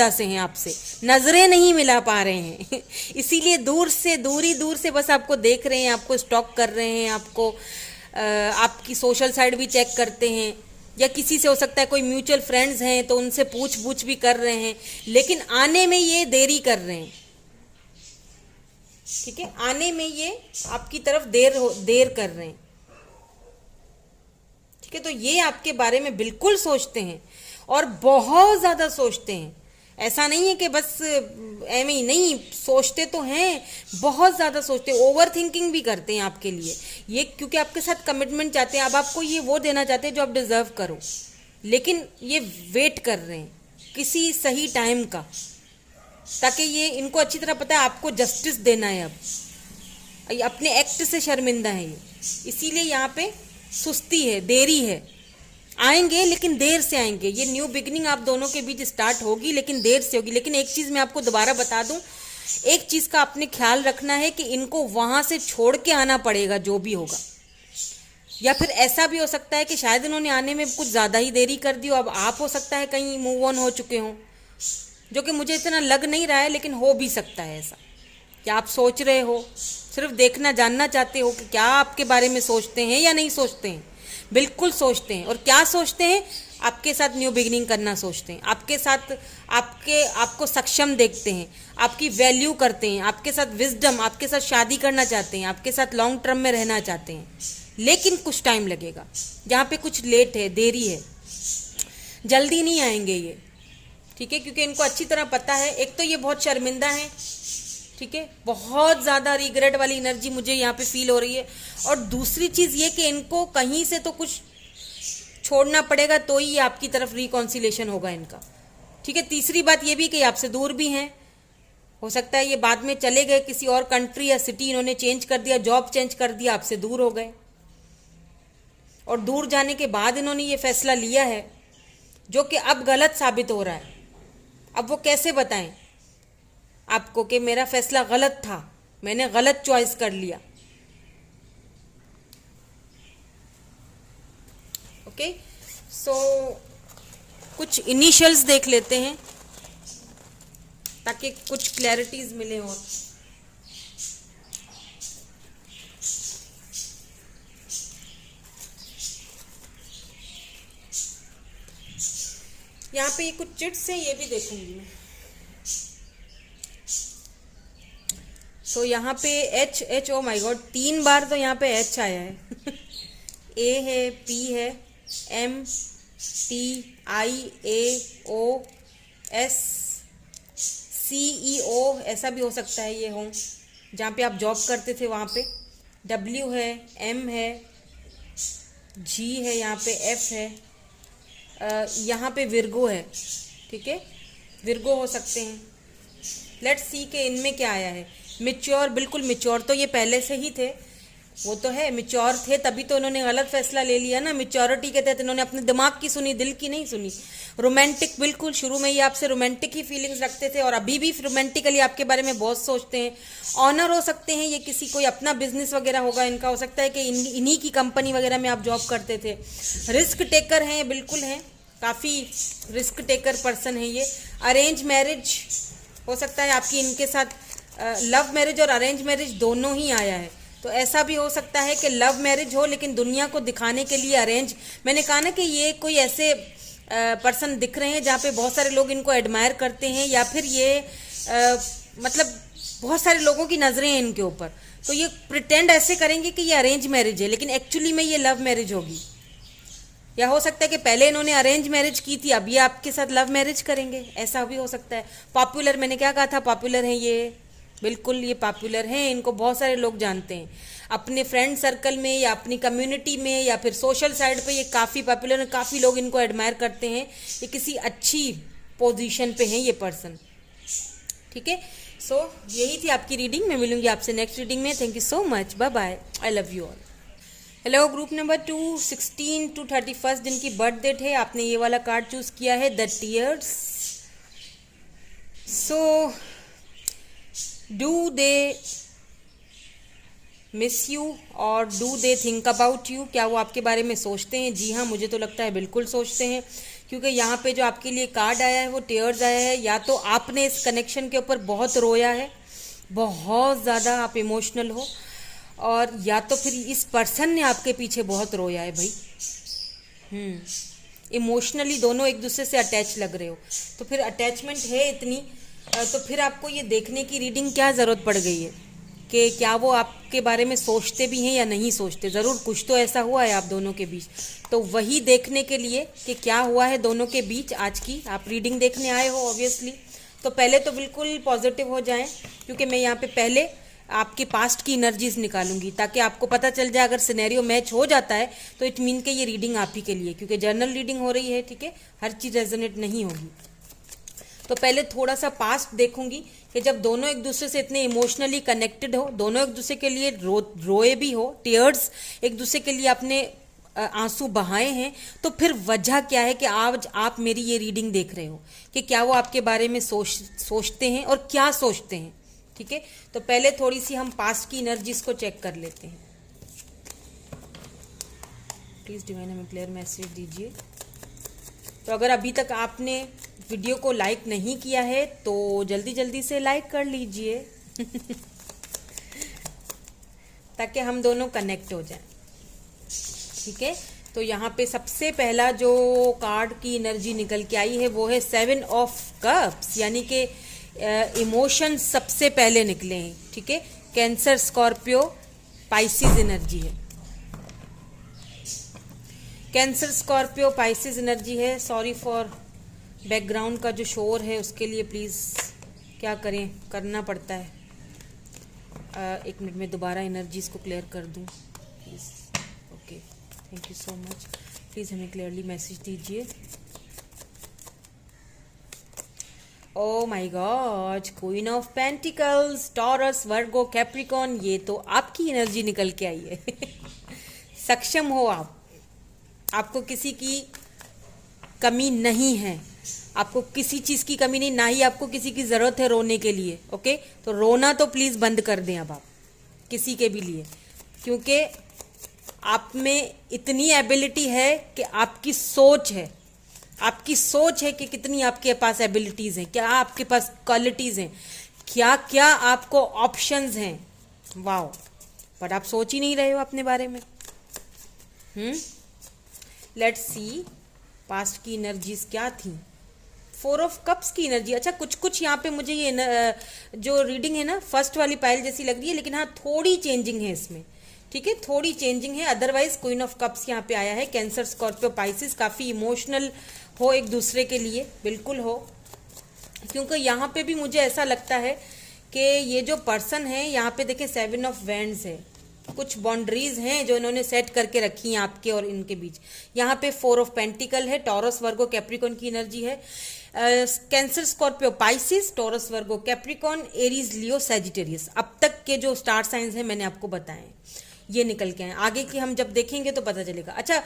से हैं, आपसे नजरें नहीं मिला पा रहे हैं इसीलिए दूर से बस आपको देख रहे हैं, आपको स्टॉक कर रहे हैं, आपकी सोशल साइड भी चेक करते हैं, या किसी से हो सकता है कोई म्यूचुअल फ्रेंड्स हैं तो उनसे पूछ भी कर रहे हैं, लेकिन आने में ये देरी कर रहे हैं। ठीक है, आने में ये आपकी तरफ देर कर रहे हैं। ठीक है, तो ये आपके बारे में बिल्कुल सोचते हैं और बहुत ज्यादा सोचते हैं। ऐसा नहीं है कि बस एम ही नहीं, सोचते तो हैं, बहुत ज्यादा सोचते हैं, ओवर थिंकिंग भी करते हैं आपके लिए, ये क्योंकि आपके साथ कमिटमेंट चाहते हैं, अब आपको ये वो देना चाहते हैं जो आप डिजर्व करो, लेकिन ये वेट कर रहे हैं किसी सही टाइम का, ताकि ये इनको अच्छी तरह पता है आपको जस्टिस देना है। अब अपने एक्ट से शर्मिंदा है ये, इसीलिए यहाँ पे सुस्ती है, देरी है। आएंगे लेकिन देर से आएंगे। ये न्यू बिगिनिंग आप दोनों के बीच स्टार्ट होगी लेकिन देर से होगी। लेकिन एक चीज मैं आपको दोबारा बता दूं, एक चीज का आपने ख्याल रखना है कि इनको वहां से छोड़ के आना पड़ेगा जो भी होगा, या फिर ऐसा भी हो सकता है कि शायद इन्होंने आने में कुछ ज्यादा ही देरी कर दी हो। अब आप हो सकता है कहीं मूव ऑन हो चुके हो, जो कि मुझे इतना लग नहीं रहा है, लेकिन हो भी सकता है ऐसा कि आप सोच रहे हो, सिर्फ देखना जानना चाहते हो कि क्या आपके बारे में सोचते हैं या नहीं सोचते हैं। बिल्कुल सोचते हैं, और क्या सोचते हैं, आपके साथ न्यू बिगिनिंग करना सोचते हैं, आपके साथ आपको सक्षम देखते हैं, आपकी वैल्यू करते हैं, आपके साथ विजडम, आपके साथ शादी करना चाहते हैं, आपके साथ लॉन्ग टर्म में रहना चाहते हैं। लेकिन कुछ टाइम लगेगा, जहाँ पे कुछ लेट है, देरी है, जल्दी नहीं आएंगे ये। ठीक है, क्योंकि इनको अच्छी तरह पता है, एक तो ये बहुत शर्मिंदा है ठीक है, बहुत ज़्यादा रिग्रेट वाली एनर्जी मुझे यहाँ पे फील हो रही है। और दूसरी चीज़ ये कि इनको कहीं से तो कुछ छोड़ना पड़ेगा, तो ही आपकी तरफ रिकॉन्सिलेशन होगा इनका। ठीक है, तीसरी बात ये भी कि आपसे दूर भी हैं, हो सकता है ये बाद में चले गए किसी और कंट्री या सिटी, इन्होंने चेंज कर दिया, जॉब चेंज कर दिया, आपसे दूर हो गए। और दूर जाने के बाद इन्होंने ये फैसला लिया है जो कि अब गलत साबित हो रहा है। अब वो कैसे बताएं आपको कि मेरा फैसला गलत था, मैंने गलत चॉइस कर लिया। ओके, सो कुछ इनिशियल्स देख लेते हैं ताकि कुछ क्लैरिटीज मिले। और यहाँ पे ये कुछ चिट्स हैं, ये भी देखूंगी मैं। तो यहाँ पे एच ओ माय गॉड, 3 बार तो यहाँ पे एच आया है। ए है, पी है, एम, टी, आई, ए, ओ, एस, सी, ई, ओ, ऐसा भी हो सकता है ये हो जहाँ पे आप जॉब करते थे वहाँ पे। डब्ल्यू है, एम है, जी है, यहाँ पे एफ है, यहाँ पे विर्गो है। ठीक है, विर्गो हो सकते हैं। लेट्स सी के इनमें क्या आया है। मिच्योर, बिल्कुल मिच्योर तो ये पहले से ही थे, वो तो है, मिच्योर थे तभी तो उन्होंने गलत फैसला ले लिया ना। मिच्योरिटी के तहत इन्होंने अपने दिमाग की सुनी, दिल की नहीं सुनी। रोमांटिक, बिल्कुल शुरू में ही आपसे रोमांटिक ही फीलिंग्स रखते थे और अभी भी रोमांटिकली आपके बारे में बहुत सोचते हैं। ऑनर हो सकते हैं ये, किसी कोई अपना बिजनेस वगैरह होगा इनका, हो सकता है कि इन्हीं की कंपनी वगैरह में आप जॉब करते थे। रिस्क टेकर हैं, बिल्कुल हैं, काफ़ी रिस्क टेकर पर्सन है ये। अरेंज मैरिज हो सकता है आपकी इनके साथ, लव मैरिज और अरेंज मैरिज दोनों ही आया है। तो ऐसा भी हो सकता है कि लव मैरिज हो लेकिन दुनिया को दिखाने के लिए अरेंज। मैंने कहा ना कि ये कोई ऐसे पर्सन दिख रहे हैं जहाँ पे बहुत सारे लोग इनको एडमायर करते हैं, या फिर ये मतलब बहुत सारे लोगों की नज़रें हैं इनके ऊपर। तो ये प्रिटेंड ऐसे करेंगे कि ये अरेंज मैरिज है लेकिन एक्चुअली में ये लव मैरिज होगी। या हो सकता है कि पहले इन्होंने अरेंज मैरिज की थी, अब ये आपके साथ लव मैरिज करेंगे, ऐसा भी हो सकता है। पॉपुलर, मैंने क्या कहा था, पॉपुलर हैं ये, बिल्कुल ये पॉपुलर हैं, इनको बहुत सारे लोग जानते हैं अपने फ्रेंड सर्कल में या अपनी कम्युनिटी में या फिर सोशल साइड पे। ये काफ़ी पॉपुलर हैं, काफ़ी लोग इनको एडमायर करते हैं, ये किसी अच्छी पोजीशन पे हैं ये पर्सन। ठीक है, सो यही थी आपकी रीडिंग। मैं मिलूंगी आपसे नेक्स्ट रीडिंग में। Thank you so much, bye bye, I love you all. Hello group number 216 to 31 जिनकी बर्थ डेट है, आपने ये वाला कार्ड चूज किया है, the tears. So do they miss you और do they think about you? क्या वो आपके बारे में सोचते हैं? जी हाँ, मुझे तो लगता है बिल्कुल सोचते हैं, क्योंकि यहाँ पे जो आपके लिए कार्ड आया है वो टीयर्स आया है। या तो आपने इस कनेक्शन के ऊपर बहुत रोया है, बहुत ज़्यादा आप इमोशनल हो, और या तो फिर इस पर्सन ने आपके पीछे बहुत रोया है भाई। इमोशनली दोनों एक दूसरे से अटैच लग रहे हो, तो फिर अटैचमेंट है इतनी, तो फिर आपको ये देखने की रीडिंग क्या ज़रूरत पड़ गई है कि क्या वो आपके बारे में सोचते भी हैं या नहीं सोचते। ज़रूर कुछ तो ऐसा हुआ है आप दोनों के बीच, तो वही देखने के लिए कि क्या हुआ है दोनों के बीच आज की आप रीडिंग देखने आए हो ऑब्वियसली। तो पहले तो बिल्कुल पॉजिटिव हो जाएं, क्योंकि मैं यहाँ पे पहले आपके पास्ट की एनर्जीज निकालूंगी ताकि आपको पता चल जाए। अगर सिनेरियो मैच हो जाता है तो इट मीन के ये रीडिंग आप ही के लिए, क्योंकि जर्नल रीडिंग हो रही है। ठीक है, हर चीज़ रेजोनेट नहीं होगी। तो पहले थोड़ा सा पास्ट देखूंगी कि जब दोनों एक दूसरे से इतने इमोशनली कनेक्टेड हो, दोनों एक दूसरे के लिए रोए भी हो, टीयर्स एक दूसरे के लिए अपने आंसू बहाए हैं, तो फिर वजह क्या है कि आज आप मेरी ये रीडिंग देख रहे हो कि क्या वो आपके बारे में सोचते हैं और क्या सोचते हैं। ठीक है, तो पहले थोड़ी सी हम पास्ट की एनर्जीज को चेक कर लेते हैं। प्लीज डिवाइन हमें क्लियर मैसेज दीजिए। तो अगर अभी तक आपने वीडियो को लाइक नहीं किया है तो जल्दी जल्दी से लाइक कर लीजिए ताकि हम दोनों कनेक्ट हो जाएं। ठीक है, तो यहाँ पे सबसे पहला जो कार्ड की एनर्जी निकल के आई है वो है 7 ऑफ कप्स, यानी कि इमोशंस सबसे पहले निकले हैं। ठीक है, कैंसर, स्कॉर्पियो, पाइसिस एनर्जी है। कैंसर, स्कॉर्पियो, पाइसिस एनर्जी है। सॉरी फॉर बैकग्राउंड का जो शोर है उसके लिए, प्लीज़ क्या करें, करना पड़ता है। एक मिनट में दोबारा एनर्जीज को क्लियर कर दूं please. Okay, thank you so much. Please हमें क्लियरली मैसेज दीजिए। ओ my God, queen of pentacles, Taurus, Virgo, Capricorn, ये तो आपकी एनर्जी निकल के आई है। सक्षम हो आप, आपको किसी की कमी नहीं है, आपको किसी चीज़ की कमी नहीं, ना ही आपको किसी की ज़रूरत है रोने के लिए। ओके, तो रोना तो प्लीज़ बंद कर दें अब आप किसी के भी लिए, क्योंकि आप में इतनी एबिलिटी है कि आपकी सोच है, आपकी सोच है कि कितनी आपके पास एबिलिटीज़ हैं, क्या आपके पास क्वालिटीज़ हैं, क्या क्या आपको ऑप्शंस हैं। वाओ, बट आप सोच ही नहीं रहे हो अपने बारे में। लेट्स सी पास्ट की एनर्जीज क्या थी। 4 ऑफ कप्स की एनर्जी, अच्छा कुछ कुछ यहाँ पे मुझे ये जो रीडिंग है ना फर्स्ट वाली पायल जैसी लग रही है, लेकिन हाँ थोड़ी चेंजिंग है इसमें, ठीक है, थोड़ी चेंजिंग है। अदरवाइज क्वीन ऑफ कप्स यहाँ पे आया है। कैंसर, स्कॉर्पियो, पाइसिस, काफ़ी इमोशनल हो एक दूसरे के लिए, बिल्कुल हो, क्योंकि यहाँ पे भी मुझे ऐसा लगता है कि ये जो पर्सन है यहाँ पे देखें 7 ऑफ वैंड्स है, कुछ बाउंड्रीज हैं जो इन्होंने सेट करके रखी हैं आपके और इनके बीच। यहाँ पे 4 ऑफ पेंटिकल है, टॉरस, वर्गो, कैप्रिकॉन की एनर्जी है। Cancer, Scorpio, Pisces, taurus, Virgo, Capricorn, Aries, लियो, सैजिटेरियस, अब तक के जो स्टार साइंस हैं मैंने आपको बताए, ये निकल के आए। आगे की हम जब देखेंगे तो पता चलेगा। अच्छा,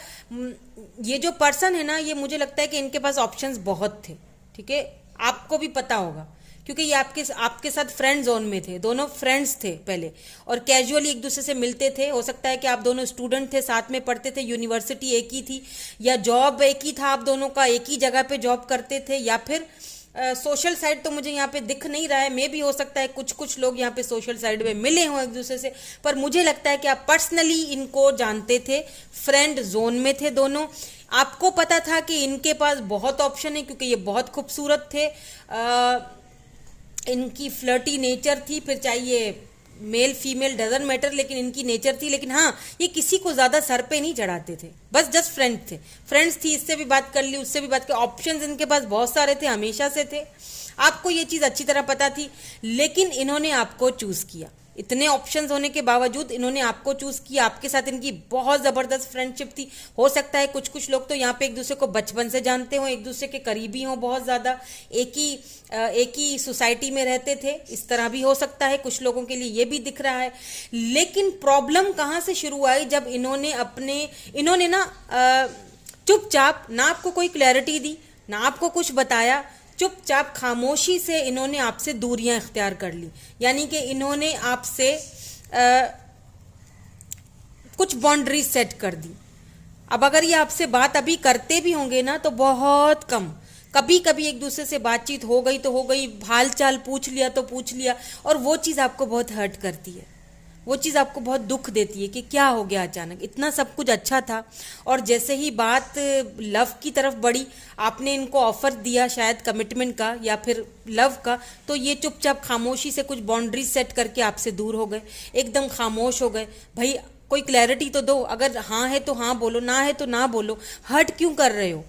ये जो पर्सन है ना, ये मुझे लगता है कि इनके पास ऑप्शंस बहुत थे, ठीक है, आपको भी पता होगा, क्योंकि ये आपके साथ फ्रेंड जोन में थे, दोनों फ्रेंड्स थे पहले, और कैजुअली एक दूसरे से मिलते थे। हो सकता है कि आप दोनों स्टूडेंट थे, साथ में पढ़ते थे, यूनिवर्सिटी एक ही थी, या जॉब एक ही था आप दोनों का, एक ही जगह पे जॉब करते थे, या फिर सोशल साइड तो मुझे यहाँ पे दिख नहीं रहा है, मे भी हो सकता है कुछ कुछ लोग यहाँ पे सोशल साइड में मिले हों एक दूसरे से, पर मुझे लगता है कि आप पर्सनली इनको जानते थे, फ्रेंड जोन में थे दोनों। आपको पता था कि इनके पास बहुत ऑप्शन है, क्योंकि ये बहुत खूबसूरत थे, इनकी फ्लर्टी नेचर थी, फिर चाहिए मेल फीमेल डजंट मैटर, लेकिन इनकी नेचर थी। लेकिन हाँ, ये किसी को ज़्यादा सर पे नहीं चढ़ाते थे, बस जस्ट फ्रेंड थे, फ्रेंड्स थी, इससे भी बात कर ली, उससे भी बात कर, ऑप्शंस इनके पास बहुत सारे थे, हमेशा से थे, आपको ये चीज़ अच्छी तरह पता थी, लेकिन इन्होंने आपको चूज़ किया। इतने ऑप्शंस होने के बावजूद इन्होंने आपको चूज किया, आपके साथ इनकी बहुत ज़बरदस्त फ्रेंडशिप थी। हो सकता है कुछ कुछ लोग तो यहाँ पे एक दूसरे को बचपन से जानते हो, एक दूसरे के करीबी हों बहुत ज़्यादा, एक ही सोसाइटी में रहते थे, इस तरह भी हो सकता है, कुछ लोगों के लिए ये भी दिख रहा है। लेकिन प्रॉब्लम कहाँ से शुरू आई, जब इन्होंने ना चुपचाप, ना आपको कोई क्लैरिटी दी, ना आपको कुछ बताया, चुपचाप खामोशी से इन्होंने आपसे दूरियां इख्तियार कर ली। यानी कि इन्होंने आपसे कुछ बाउंड्री सेट कर दी। अब अगर ये आपसे बात अभी करते भी होंगे ना, तो बहुत कम, कभी कभी एक दूसरे से बातचीत हो गई तो हो गई, हाल चाल पूछ लिया तो पूछ लिया, और वो चीज़ आपको बहुत हर्ट करती है, वो चीज़ आपको बहुत दुख देती है कि क्या हो गया अचानक, इतना सब कुछ अच्छा था, और जैसे ही बात लव की तरफ बढ़ी, आपने इनको ऑफर दिया शायद कमिटमेंट का या फिर लव का, तो ये चुपचाप खामोशी से कुछ बाउंड्री सेट करके आपसे दूर हो गए, एकदम खामोश हो गए। भाई कोई क्लैरिटी तो दो, अगर हाँ है तो हाँ बोलो, ना है तो ना बोलो, हर्ट क्यों कर रहे हो,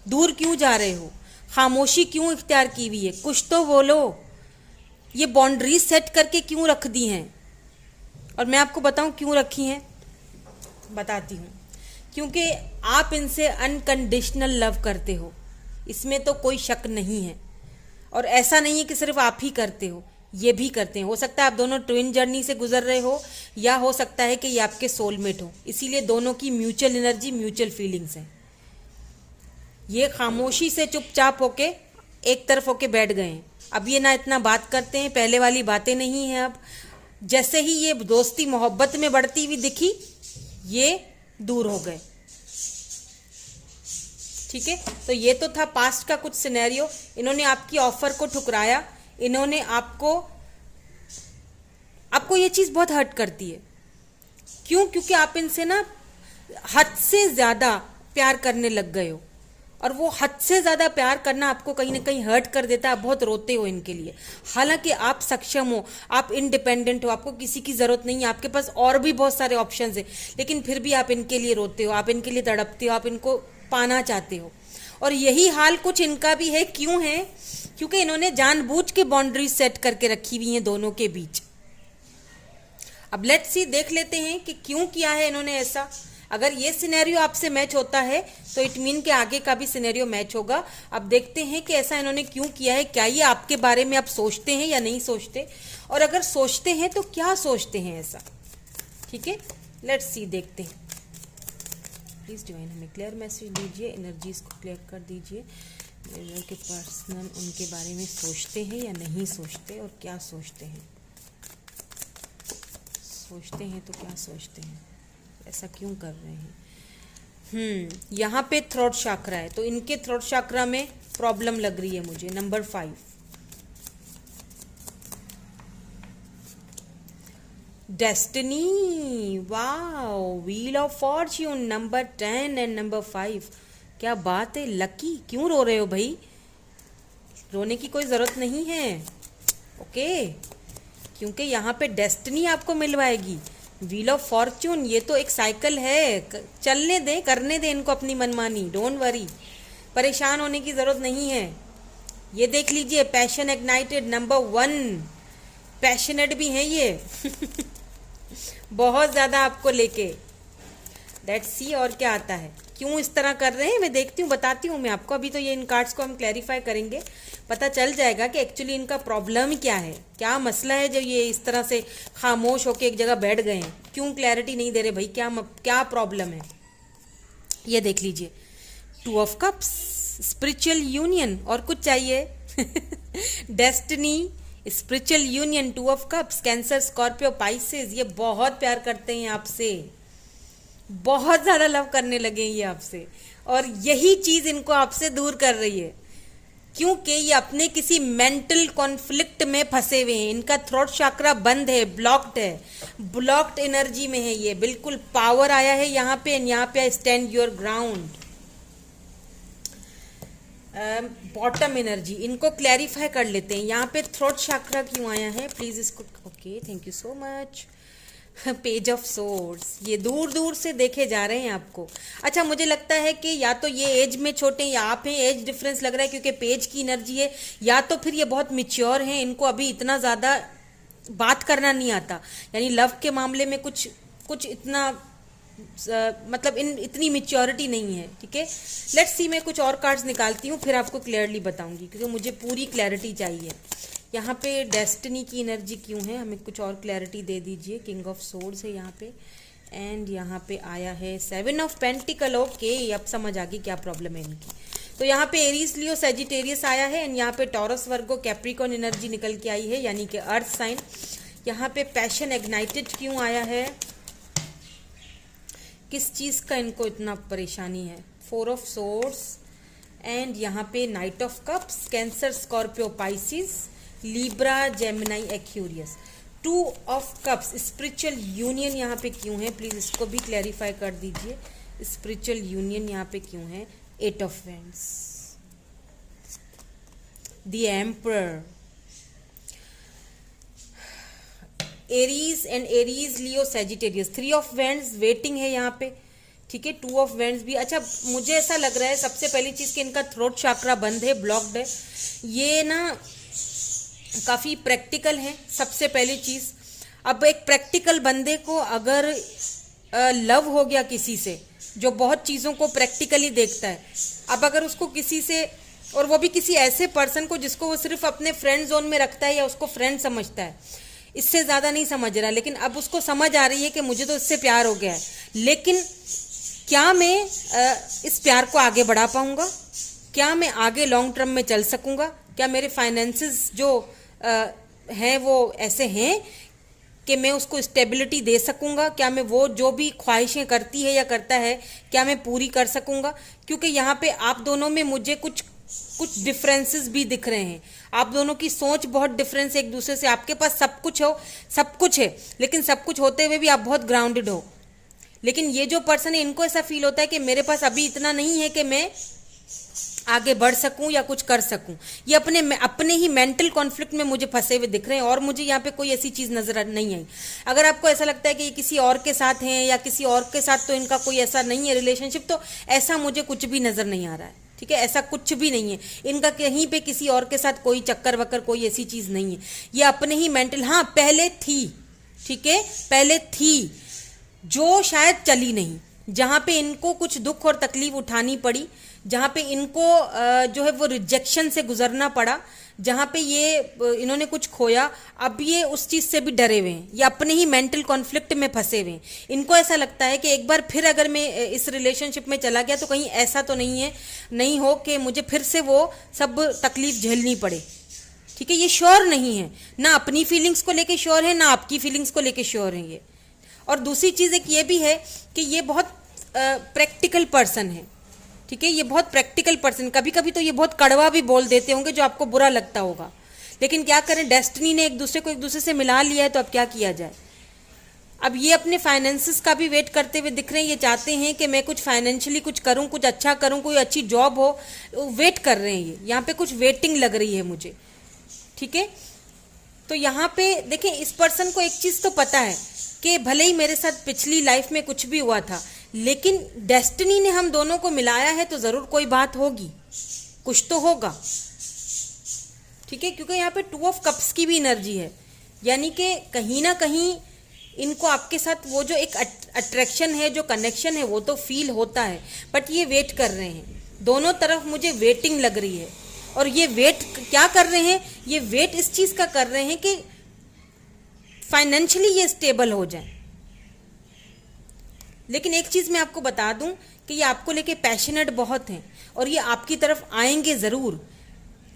दूर क्यों जा रहे हो, खामोशी क्यों इख्तियार की हुई है, कुछ तो बोलो, ये बाउंड्री सेट करके क्यों रख दी हैं। और मैं आपको बताऊं क्यों रखी हैं, बताती हूँ। क्योंकि आप इनसे अनकंडीशनल लव करते हो, इसमें तो कोई शक नहीं है, और ऐसा नहीं है कि सिर्फ आप ही करते हो, ये भी करते हैं। हो सकता है आप दोनों ट्विन जर्नी से गुजर रहे हो, या हो सकता है कि ये आपके सोलमेट हो, इसीलिए दोनों की म्यूचुअल एनर्जी, म्यूचुअल फीलिंग्स हैं। ये खामोशी से चुपचाप होके एक तरफ होके बैठ गए हैं। अब ये ना इतना बात करते हैं, पहले वाली बातें नहीं हैं। अब जैसे ही ये दोस्ती मोहब्बत में बढ़ती हुई दिखी, ये दूर हो गए, ठीक है। तो ये तो था पास्ट का कुछ सिनेरियो। इन्होंने आपकी ऑफर को ठुकराया, इन्होंने आपको ये चीज़ बहुत हर्ट करती है। क्यों? क्योंकि आप इनसे ना हद से ज़्यादा प्यार करने लग गए हो, और वो हद से ज़्यादा प्यार करना आपको कहीं ना कहीं हर्ट कर देता है, बहुत रोते हो इनके लिए। हालांकि आप सक्षम हो, आप इंडिपेंडेंट हो, आपको किसी की ज़रूरत नहीं है, आपके पास और भी बहुत सारे ऑप्शंस हैं, लेकिन फिर भी आप इनके लिए रोते हो, आप इनके लिए तड़पते हो, आप इनको पाना चाहते हो। और यही हाल कुछ इनका भी है। क्यों है? क्योंकि इन्होंने जानबूझ के बाउंड्रीज सेट करके रखी हुई हैं दोनों के बीच। अब लेट्स सी, देख लेते हैं कि क्यों किया है इन्होंने ऐसा। अगर ये सिनेरियो आपसे मैच होता है तो इट मीन के आगे का भी सिनेरियो मैच होगा। अब देखते हैं कि ऐसा इन्होंने क्यों किया है, क्या ये आपके बारे में आप सोचते हैं या नहीं सोचते, और अगर सोचते हैं तो क्या सोचते हैं ऐसा। ठीक है, लेट्स सी, देखते हैं। प्लीज डिवाइन हमें क्लियर मैसेज दीजिए, एनर्जीज को क्लियर कर दीजिए। मिरर के पर्सनल उनके बारे में सोचते हैं या नहीं सोचते, और क्या सोचते हैं। सोचते हैं तो क्या सोचते हैं, ऐसा क्यों कर रहे हैं। यहाँ पे थ्रोट चक्रा है, तो इनके थ्रोट चक्रा में प्रॉब्लम लग रही है मुझे। Number 5, destiny, wow, wheel of Fortune, number 10 and number 5। क्या बात है, लकी। क्यों रो रहे हो भाई, रोने की कोई ज़रूरत नहीं है। ओके, क्योंकि यहाँ पे डेस्टिनी आपको मिलवाएगी। व्हील ऑफ फॉर्च्यून, ये तो एक साइकिल है, चलने दें, करने दें इनको अपनी मनमानी, डोंट वरी, परेशान होने की ज़रूरत नहीं है। ये देख लीजिए, पैशन इग्नाइटेड, नंबर 1, पैशनेट भी हैं ये बहुत ज़्यादा आपको लेके। लेट्स सी और क्या आता है, क्यों इस तरह कर रहे हैं, मैं देखती हूँ, बताती हूँ मैं आपको। अभी तो ये इन कार्ड्स को हम क्लैरिफाई करेंगे, पता चल जाएगा कि एक्चुअली इनका प्रॉब्लम क्या है, क्या मसला है जो ये इस तरह से खामोश होकर एक जगह बैठ गए हैं। क्यों क्लैरिटी नहीं दे रहे भाई, क्या प्रॉब्लम है। ये देख लीजिए, 2 ऑफ कप्स, स्पिरिचुअल यूनियन, और कुछ चाहिए destiny, spiritual union, 2 of cups, cancer, Scorpio, Pisces, ये बहुत प्यार करते हैं आपसे, बहुत ज़्यादा लव करने लगे हैं ये आपसे, और यही चीज़ इनको आपसे दूर कर रही है, क्योंकि ये अपने किसी मेंटल कॉन्फ्लिक्ट में फंसे हुए हैं। इनका थ्रोट चक्रा बंद है, ब्लॉक्ड है, ब्लॉक्ड एनर्जी में है ये, बिल्कुल। पावर आया है यहाँ पे, यहाँ पे stand your ground. Bottom energy, इनको क्लैरिफाई कर लेते हैं। यहाँ पे थ्रोट चक्रा क्यों आया है, प्लीज इसको, okay, thank you so much. Page of swords, ये दूर दूर से देखे जा रहे हैं आपको। अच्छा, मुझे लगता है कि या तो ये एज में छोटे या आप हैं, एज डिफरेंस लग रहा है क्योंकि पेज की एनर्जी है, या तो फिर ये बहुत मिच्योर हैं, इनको अभी इतना ज़्यादा बात करना नहीं आता, यानी लव के मामले में कुछ इतना मतलब इतनी मिच्योरिटी नहीं है। ठीक है, लेट्स सी, मैं कुछ और कार्ड्स निकालती हूँ, फिर आपको क्लियरली बताऊंगी, क्योंकि मुझे पूरी क्लैरिटी चाहिए। यहाँ पे डेस्टिनी की एनर्जी क्यों है, हमें कुछ और क्लैरिटी दे दीजिए। किंग ऑफ सोर्ड्स है यहाँ पे, एंड यहाँ पे आया है 7 ऑफ पेंटिकल। ओके, अब समझ आ गई क्या प्रॉब्लम है इनकी। तो यहाँ पे एरीज, लियो, सेजिटेरियस आया है, एंड यहाँ पे टॉरस, वर्गो, कैप्रिकॉर्न एनर्जी निकल के आई है, यानी कि अर्थ साइन। यहाँ पे पैशन इग्नाइटेड क्यों आया है, किस चीज़ का इनको इतना परेशानी है। 4 ऑफ सोर्ड्स, एंड यहाँ पे night of cups, cancer, Scorpio, Pisces, Libra, Gemini, Aquarius. 2 of cups, spiritual union यहाँ पे क्यों है, प्लीज इसको भी क्लैरिफाई कर दीजिए। स्पिरिचुअल यूनियन यहाँ पे क्यों है। 8 of vends, the emperor, Aries and Aries, Leo, Sagittarius. 3 of vends, waiting है यहाँ पे। ठीक है, 2 ऑफ वेंड्स भी। अच्छा, मुझे ऐसा लग रहा है सबसे पहली चीज कि इनका थ्रोट चक्रा बंद है, ब्लॉक्ड है। ये ना काफी प्रैक्टिकल है, सबसे पहली चीज। अब एक प्रैक्टिकल बंदे को अगर लव हो गया किसी से जो बहुत चीजों को प्रैक्टिकली देखता है, अब अगर उसको किसी से, और वो भी किसी ऐसे पर्सन को जिसको वो सिर्फ अपने फ्रेंड जोन में रखता है या उसको फ्रेंड समझता है, इससे ज़्यादा नहीं समझ रहा, लेकिन अब उसको समझ आ रही है कि मुझे तो इससे प्यार हो गया है, लेकिन क्या मैं इस प्यार को आगे बढ़ा पाऊंगा, क्या मैं आगे लॉन्ग टर्म में चल सकूंगा, क्या मेरे फाइनेंसेस जो हैं वो ऐसे हैं कि मैं उसको स्टेबिलिटी दे सकूंगा, क्या मैं वो जो भी ख्वाहिशें करती है या करता है क्या मैं पूरी कर सकूंगा। क्योंकि यहाँ पे आप दोनों में मुझे कुछ डिफरेंसेस भी दिख रहे हैं, आप दोनों की सोच बहुत डिफरेंस है एक दूसरे से। आपके पास सब कुछ है, लेकिन सब कुछ होते हुए भी आप बहुत ग्राउंडेड हो। लेकिन ये जो पर्सन है, इनको ऐसा फील होता है कि मेरे पास अभी इतना नहीं है कि मैं आगे बढ़ सकूं या कुछ कर सकूं। ये अपने ही मेंटल कॉन्फ्लिक्ट में मुझे फंसे हुए दिख रहे हैं, और मुझे यहाँ पे कोई ऐसी चीज नजर नहीं आई। अगर आपको ऐसा लगता है कि ये किसी और के साथ हैं या किसी और के साथ तो इनका कोई ऐसा नहीं है रिलेशनशिप, तो ऐसा मुझे कुछ भी नजर नहीं आ रहा है। ठीक है, ऐसा कुछ भी नहीं है इनका, कहीं पे किसी और के साथ कोई चक्कर वक्कर कोई ऐसी चीज नहीं है। ये अपने ही मेंटल, हाँ पहले थी, ठीक है, पहले थी, जो शायद चली नहीं, जहाँ पे इनको कुछ दुख और तकलीफ उठानी पड़ी, जहाँ पे इनको जो है वो रिजेक्शन से गुजरना पड़ा, जहाँ पे ये इन्होंने कुछ खोया, अब ये उस चीज़ से भी डरे हुए हैं, ये अपने ही मेंटल कॉन्फ्लिक्ट में फंसे हुए हैं। इनको ऐसा लगता है कि एक बार फिर अगर मैं इस रिलेशनशिप में चला गया तो कहीं ऐसा तो नहीं हो कि मुझे फिर से वो सब तकलीफ झेलनी पड़े। ठीक है, ये श्योर नहीं है, ना अपनी फीलिंग्स को लेके श्योर है, ना आपकी फीलिंग्स को लेके श्योर है ये। और दूसरी चीज़ एक ये भी है कि ये बहुत प्रैक्टिकल पर्सन है। ठीक है, ये बहुत प्रैक्टिकल पर्सन, कभी कभी तो ये बहुत कड़वा भी बोल देते होंगे जो आपको बुरा लगता होगा, लेकिन क्या करें, डेस्टिनी ने एक दूसरे को एक दूसरे से मिला लिया है, तो अब क्या किया जाए। अब ये अपने फाइनेंसेस का भी वेट करते हुए दिख रहे हैं, ये चाहते हैं कि मैं कुछ फाइनेंशियली कुछ करूं, कुछ अच्छा करूं, कोई अच्छी जॉब हो, वेट कर रहे हैं ये, यहाँ पे कुछ वेटिंग लग रही है मुझे। ठीक है, तो यहाँ पे देखें, इस पर्सन को एक चीज़ तो पता है कि भले ही मेरे साथ पिछली लाइफ में कुछ भी हुआ था, लेकिन डेस्टिनी ने हम दोनों को मिलाया है, तो ज़रूर कोई बात होगी, कुछ तो होगा। ठीक है, क्योंकि यहाँ पे 2 ऑफ कप्स की भी एनर्जी है, यानी कि कहीं ना कहीं इनको आपके साथ वो जो एक अट्रैक्शन है, जो कनेक्शन है, वो तो फील होता है, बट ये वेट कर रहे हैं, दोनों तरफ मुझे वेटिंग लग रही है। और ये वेट क्या कर रहे हैं, ये वेट इस चीज़ का कर रहे हैं कि फाइनेंशियली ये स्टेबल हो जाए। लेकिन एक चीज़ मैं आपको बता दूं कि ये आपको लेके पैशनेट बहुत हैं, और ये आपकी तरफ आएंगे ज़रूर।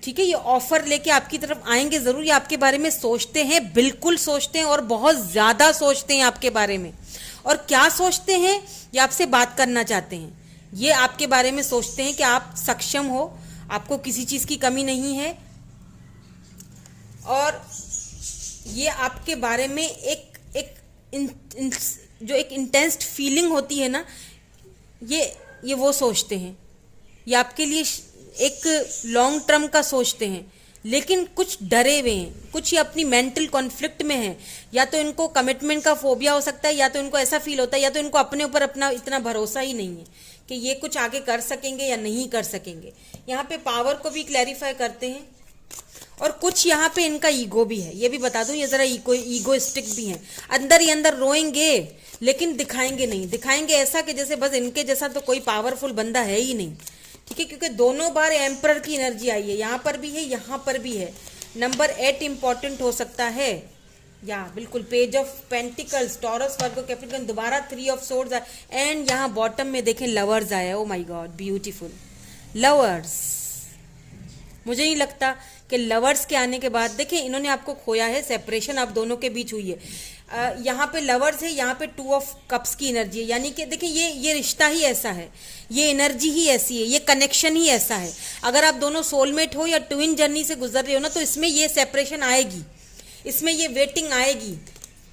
ठीक है, ये ऑफर लेके आपकी तरफ आएंगे ज़रूर, ये आपके बारे में सोचते हैं, बिल्कुल सोचते हैं, और बहुत ज़्यादा सोचते हैं आपके बारे में। और क्या सोचते हैं, ये आपसे बात करना चाहते हैं, ये आपके बारे में सोचते हैं कि आप सक्षम हो, आपको किसी चीज़ की कमी नहीं है, और ये आपके बारे में जो एक इंटेंस फीलिंग होती है ना, ये वो सोचते हैं, ये आपके लिए एक लॉन्ग टर्म का सोचते हैं, लेकिन कुछ डरे हुए हैं, कुछ ये अपनी मेंटल कॉन्फ्लिक्ट में हैं। या तो इनको कमिटमेंट का फोबिया हो सकता है, या तो इनको ऐसा फील होता है, या तो इनको अपने ऊपर अपना इतना भरोसा ही नहीं है कि ये कुछ आगे कर सकेंगे या नहीं कर सकेंगे। यहाँ पे पावर को भी क्लैरिफाई करते हैं, और कुछ यहाँ पे इनका ईगो भी है, ये भी बता दूं, ये जरा ईगोइस्टिक भी हैं, अंदर ही अंदर रोएंगे, लेकिन दिखाएंगे नहीं, दिखाएंगे ऐसा कि जैसे बस इनके जैसा तो कोई पावरफुल बंदा है ही नहीं। ठीक है, क्योंकि दोनों बार एम्परर की एनर्जी आई है, यहाँ पर भी है, यहाँ पर भी है। नंबर 8 इंपॉर्टेंट हो सकता है, या बिल्कुल page of pentacles, Taurus, Virgo, Capricorn, दोबारा 3 ऑफ सोर्ड्स, एंड यहाँ बॉटम में देखें लवर्स आया। ओ माय गॉड, ब्यूटीफुल लवर्स। मुझे नहीं लगता कि लवर्स के आने के बाद, देखें इन्होंने आपको खोया है, सेपरेशन आप दोनों के बीच हुई है। यहाँ पे लवर्स है, यहाँ पे 2 ऑफ कप्स की एनर्जी है, यानी कि देखिए ये रिश्ता ही ऐसा है, ये एनर्जी ही ऐसी है, ये कनेक्शन ही ऐसा है। अगर आप दोनों सोलमेट हो या ट्विन जर्नी से गुजर रहे हो ना, तो इसमें ये सेपरेशन आएगी, इसमें ये वेटिंग आएगी।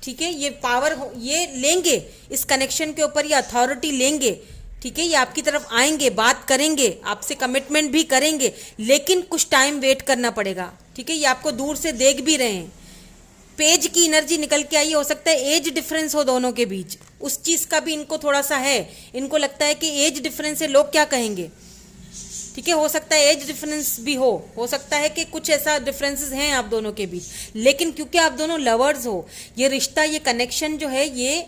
ठीक है, ये पावर ये लेंगे, इस कनेक्शन के ऊपर ये अथॉरिटी लेंगे। ठीक है, ये आपकी तरफ आएंगे, बात करेंगे, आपसे कमिटमेंट भी करेंगे, लेकिन कुछ टाइम वेट करना पड़ेगा। ठीक है, ये आपको दूर से देख भी रहे हैं। पेज की एनर्जी निकल के आई, हो सकता है एज डिफरेंस हो दोनों के बीच, उस चीज़ का भी इनको थोड़ा सा है, इनको लगता है कि एज डिफरेंस है, लोग क्या कहेंगे। ठीक है, हो सकता है एज डिफरेंस भी हो सकता है कि कुछ ऐसा डिफरेंसेस हैं आप दोनों के बीच, लेकिन क्योंकि आप दोनों लवर्स हो, ये रिश्ता, ये कनेक्शन जो है, ये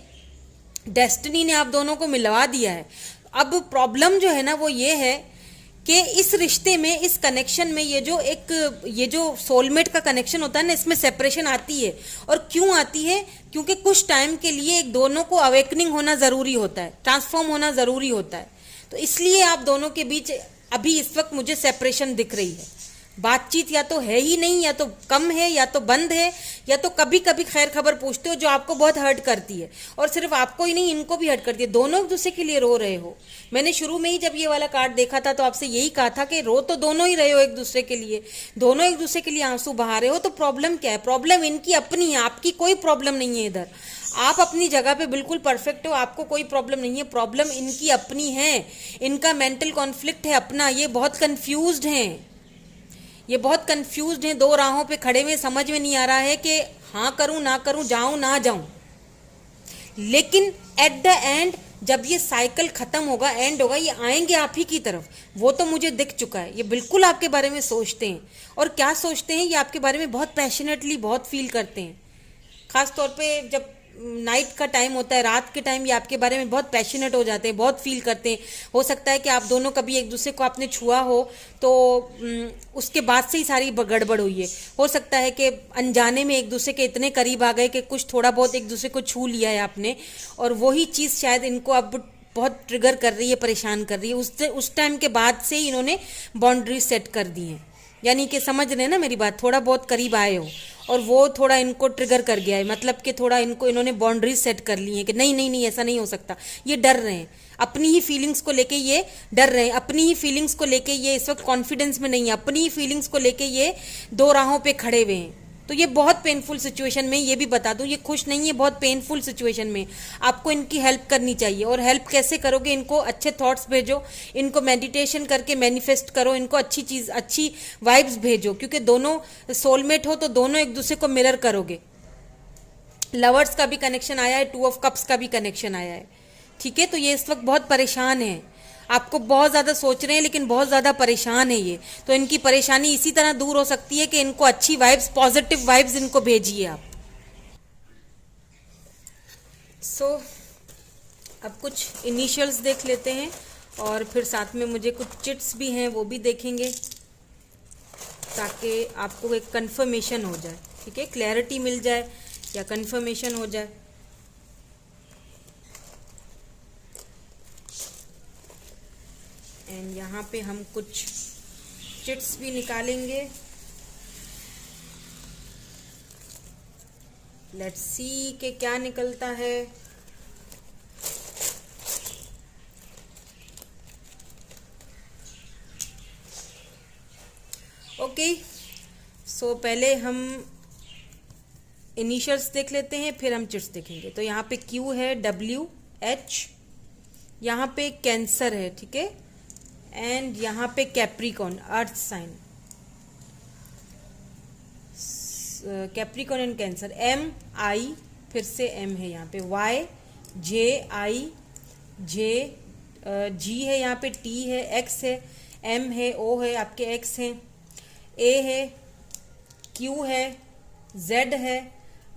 डेस्टिनी ने आप दोनों को मिलवा दिया है। अब प्रॉब्लम जो है ना, वो ये है कि इस रिश्ते में, इस कनेक्शन में, ये जो सोलमेट का कनेक्शन होता है ना, इसमें सेपरेशन आती है। और क्यों आती है, क्योंकि कुछ टाइम के लिए एक दोनों को अवेकनिंग होना ज़रूरी होता है, ट्रांसफॉर्म होना ज़रूरी होता है। तो इसलिए आप दोनों के बीच अभी इस वक्त मुझे सेपरेशन दिख रही है। बातचीत या तो है ही नहीं, या तो कम है, या तो बंद है, या तो कभी कभी खैर खबर पूछते हो जो आपको बहुत हर्ट करती है, और सिर्फ आपको ही नहीं, इनको भी हर्ट करती है। दोनों एक दूसरे के लिए रो रहे हो। मैंने शुरू में ही जब ये वाला कार्ड देखा था तो आपसे यही कहा था कि रो तो दोनों ही रहे हो एक दूसरे के लिए, दोनों एक दूसरे के लिए आंसू बहा रहे हो। तो प्रॉब्लम क्या है, प्रॉब्लम इनकी अपनी है, आपकी कोई प्रॉब्लम नहीं है। इधर आप अपनी जगह पे बिल्कुल परफेक्ट हो, आपको कोई प्रॉब्लम नहीं है, प्रॉब्लम इनकी अपनी है, इनका मेंटल कॉन्फ्लिक्ट है अपना। ये बहुत कंफ्यूज्ड हैं, ये बहुत कंफ्यूज्ड हैं, 2 राहों पे खड़े हुए, समझ में नहीं आ रहा है कि हाँ करूं ना करूं, जाऊं ना जाऊं। लेकिन एट द एंड जब ये साइकिल खत्म होगा, एंड होगा, ये आएंगे आप ही की तरफ, वो तो मुझे दिख चुका है। ये बिल्कुल आपके बारे में सोचते हैं, और क्या सोचते हैं, ये आपके बारे में बहुत पैशनेटली बहुत फील करते हैं। खास तौर पे जब नाइट का टाइम होता है, रात के टाइम ये आपके बारे में बहुत पैशनेट हो जाते हैं, बहुत फील करते हैं। हो सकता है कि आप दोनों कभी एक दूसरे को आपने छुआ हो तो उसके बाद से ही सारी गड़बड़ हुई है। हो सकता है कि अनजाने में एक दूसरे के इतने करीब आ गए कि कुछ थोड़ा बहुत एक दूसरे को छू लिया है आपने, और वही चीज़ शायद इनको अब बहुत ट्रिगर कर रही है, परेशान कर रही है। उस टाइम के बाद से ही इन्होंने बाउंड्री सेट कर दी हैं। यानी कि समझ रहे हैं ना मेरी बात, थोड़ा बहुत करीब आए हो और वो थोड़ा इनको ट्रिगर कर गया है, मतलब कि थोड़ा इन्होंने बाउंड्रीज सेट कर ली हैं कि नहीं नहीं नहीं ऐसा नहीं हो सकता। ये डर रहे हैं, अपनी ही फीलिंग्स को लेके ये डर रहे हैं, अपनी ही फीलिंग्स को लेके ये इस वक्त कॉन्फिडेंस में नहीं है, अपनी ही फीलिंग्स को लेके ये दो राहों पे खड़े हुए हैं। तो ये बहुत पेनफुल सिचुएशन में, ये भी बता दूं, ये खुश नहीं है, बहुत पेनफुल सिचुएशन में। आपको इनकी हेल्प करनी चाहिए। और हेल्प कैसे करोगे? इनको अच्छे थॉट्स भेजो, इनको मेडिटेशन करके मैनिफेस्ट करो, इनको अच्छी चीज़, अच्छी वाइब्स भेजो, क्योंकि दोनों सोलमेट हो तो दोनों एक दूसरे को मिरर करोगे। लवर्स का भी कनेक्शन आया है, 2 ऑफ कप्स का भी कनेक्शन आया है, ठीक है। तो ये इस वक्त बहुत परेशान है, आपको बहुत ज़्यादा सोच रहे हैं लेकिन बहुत ज़्यादा परेशान है ये। तो इनकी परेशानी इसी तरह दूर हो सकती है कि इनको अच्छी वाइब्स, पॉजिटिव वाइब्स इनको भेजिए आप। अब कुछ इनिशियल्स देख लेते हैं और फिर साथ में मुझे कुछ चिट्स भी हैं वो भी देखेंगे, ताकि आपको एक कंफर्मेशन हो जाए, ठीक है, क्लैरिटी मिल जाए या कंफर्मेशन हो जाए। एंड यहाँ पे हम कुछ चिट्स भी निकालेंगे। लेट्स सी के क्या निकलता है। ओके, सो पहले हम इनिशियल्स देख लेते हैं, फिर हम चिट्स देखेंगे। तो यहाँ पे क्यू है, WH, यहाँ पे कैंसर है, ठीक है, एंड यहाँ पे Capricorn, earth sign, Capricorn and Cancer. MI, फिर से M है यहाँ पे, Y, JI, G है यहाँ पे, T है, X है, M है, O है, आपके X है, A है, Q है, Z है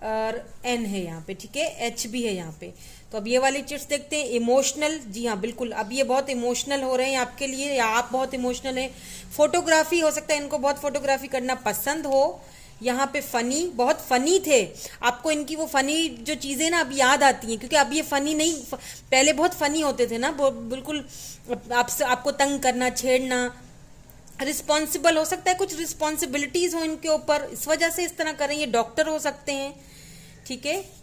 और N है यहाँ पे, ठीक है, H भी है यहाँ पे। तो अब ये वाली चिट्स देखते हैं। इमोशनल, जी हाँ बिल्कुल, अब ये बहुत इमोशनल हो रहे हैं आपके लिए, या आप बहुत इमोशनल हैं। फोटोग्राफी, हो सकता है इनको बहुत फोटोग्राफी करना पसंद हो। यहाँ पे फनी, बहुत फनी थे, आपको इनकी वो फनी जो चीज़ें ना अब याद आती हैं, क्योंकि अब ये फनी नहीं, पहले बहुत फनी होते थे ना, बिल्कुल आपको तंग करना, छेड़ना। रिस्पॉन्सिबल, हो सकता है कुछ रिस्पॉन्सिबिलिटीज हो इनके ऊपर, इस वजह से इस तरह कर रहे हैं। ये डॉक्टर हो सकते हैं, ठीक है।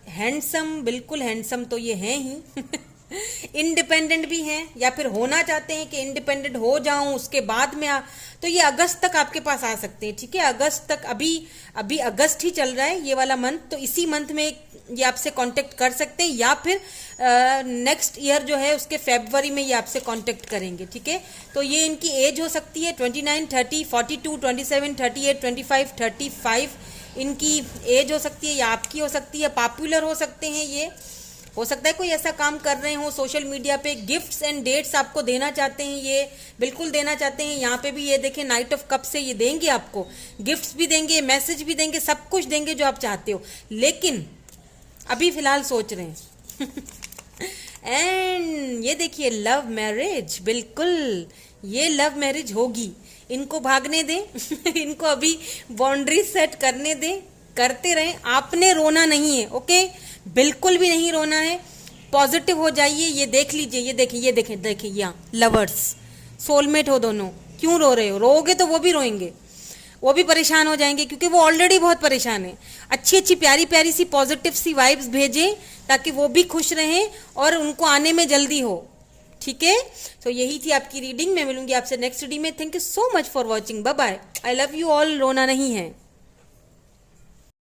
हैंडसम, बिल्कुल हैंडसम तो ये हैं ही। इंडिपेंडेंट भी हैं, या फिर होना चाहते हैं कि इंडिपेंडेंट हो जाऊं उसके बाद में तो ये अगस्त तक आपके पास आ सकते हैं, ठीक है। अगस्त तक, अभी अगस्त ही चल रहा है ये वाला मंथ, तो इसी मंथ में ये आपसे कांटेक्ट कर सकते हैं, या फिर नेक्स्ट ईयर जो है उसके फरवरी में ये आपसे कांटेक्ट करेंगे, ठीक है। तो ये इनकी एज हो सकती है 29, 30, 42, 27, 38, 25, 35 इनकी एज हो सकती है, या आपकी हो सकती है। पॉपुलर हो सकते हैं ये, हो सकता है कोई ऐसा काम कर रहे हो सोशल मीडिया पे, गिफ्ट्स एंड डेट्स आपको देना चाहते हैं, ये बिल्कुल देना चाहते हैं। यहाँ पे भी ये देखें, नाइट ऑफ कप से ये देंगे आपको, गिफ्ट्स भी देंगे, मैसेज भी देंगे, सब कुछ देंगे जो आप चाहते हो, लेकिन अभी फिलहाल सोच रहे हैं। एंड ये देखिए, लव मैरिज, बिल्कुल ये लव मैरिज होगी। इनको भागने दें। इनको अभी बाउंड्री सेट करने दें, करते रहें। आपने रोना नहीं है, ओके, बिल्कुल भी नहीं रोना है, पॉजिटिव हो जाइए। ये देख लीजिए, ये देखिए, ये देखें, देखिए यहाँ लवर्स, सोलमेट हो दोनों। क्यों रो रहे हो? रोओगे तो वो भी रोएंगे, वो भी परेशान हो जाएंगे, क्योंकि वो ऑलरेडी बहुत परेशान है। अच्छी अच्छी प्यारी प्यारी सी पॉजिटिव सी वाइब्स भेजें, ताकि वो भी खुश रहें और उनको आने में जल्दी हो, ठीक है। तो यही थी आपकी रीडिंग। मैं मिलूंगी आपसे नेक्स्ट रीडिंग में। Thank you so much for watching, bye bye, I love you all. रोना नहीं है।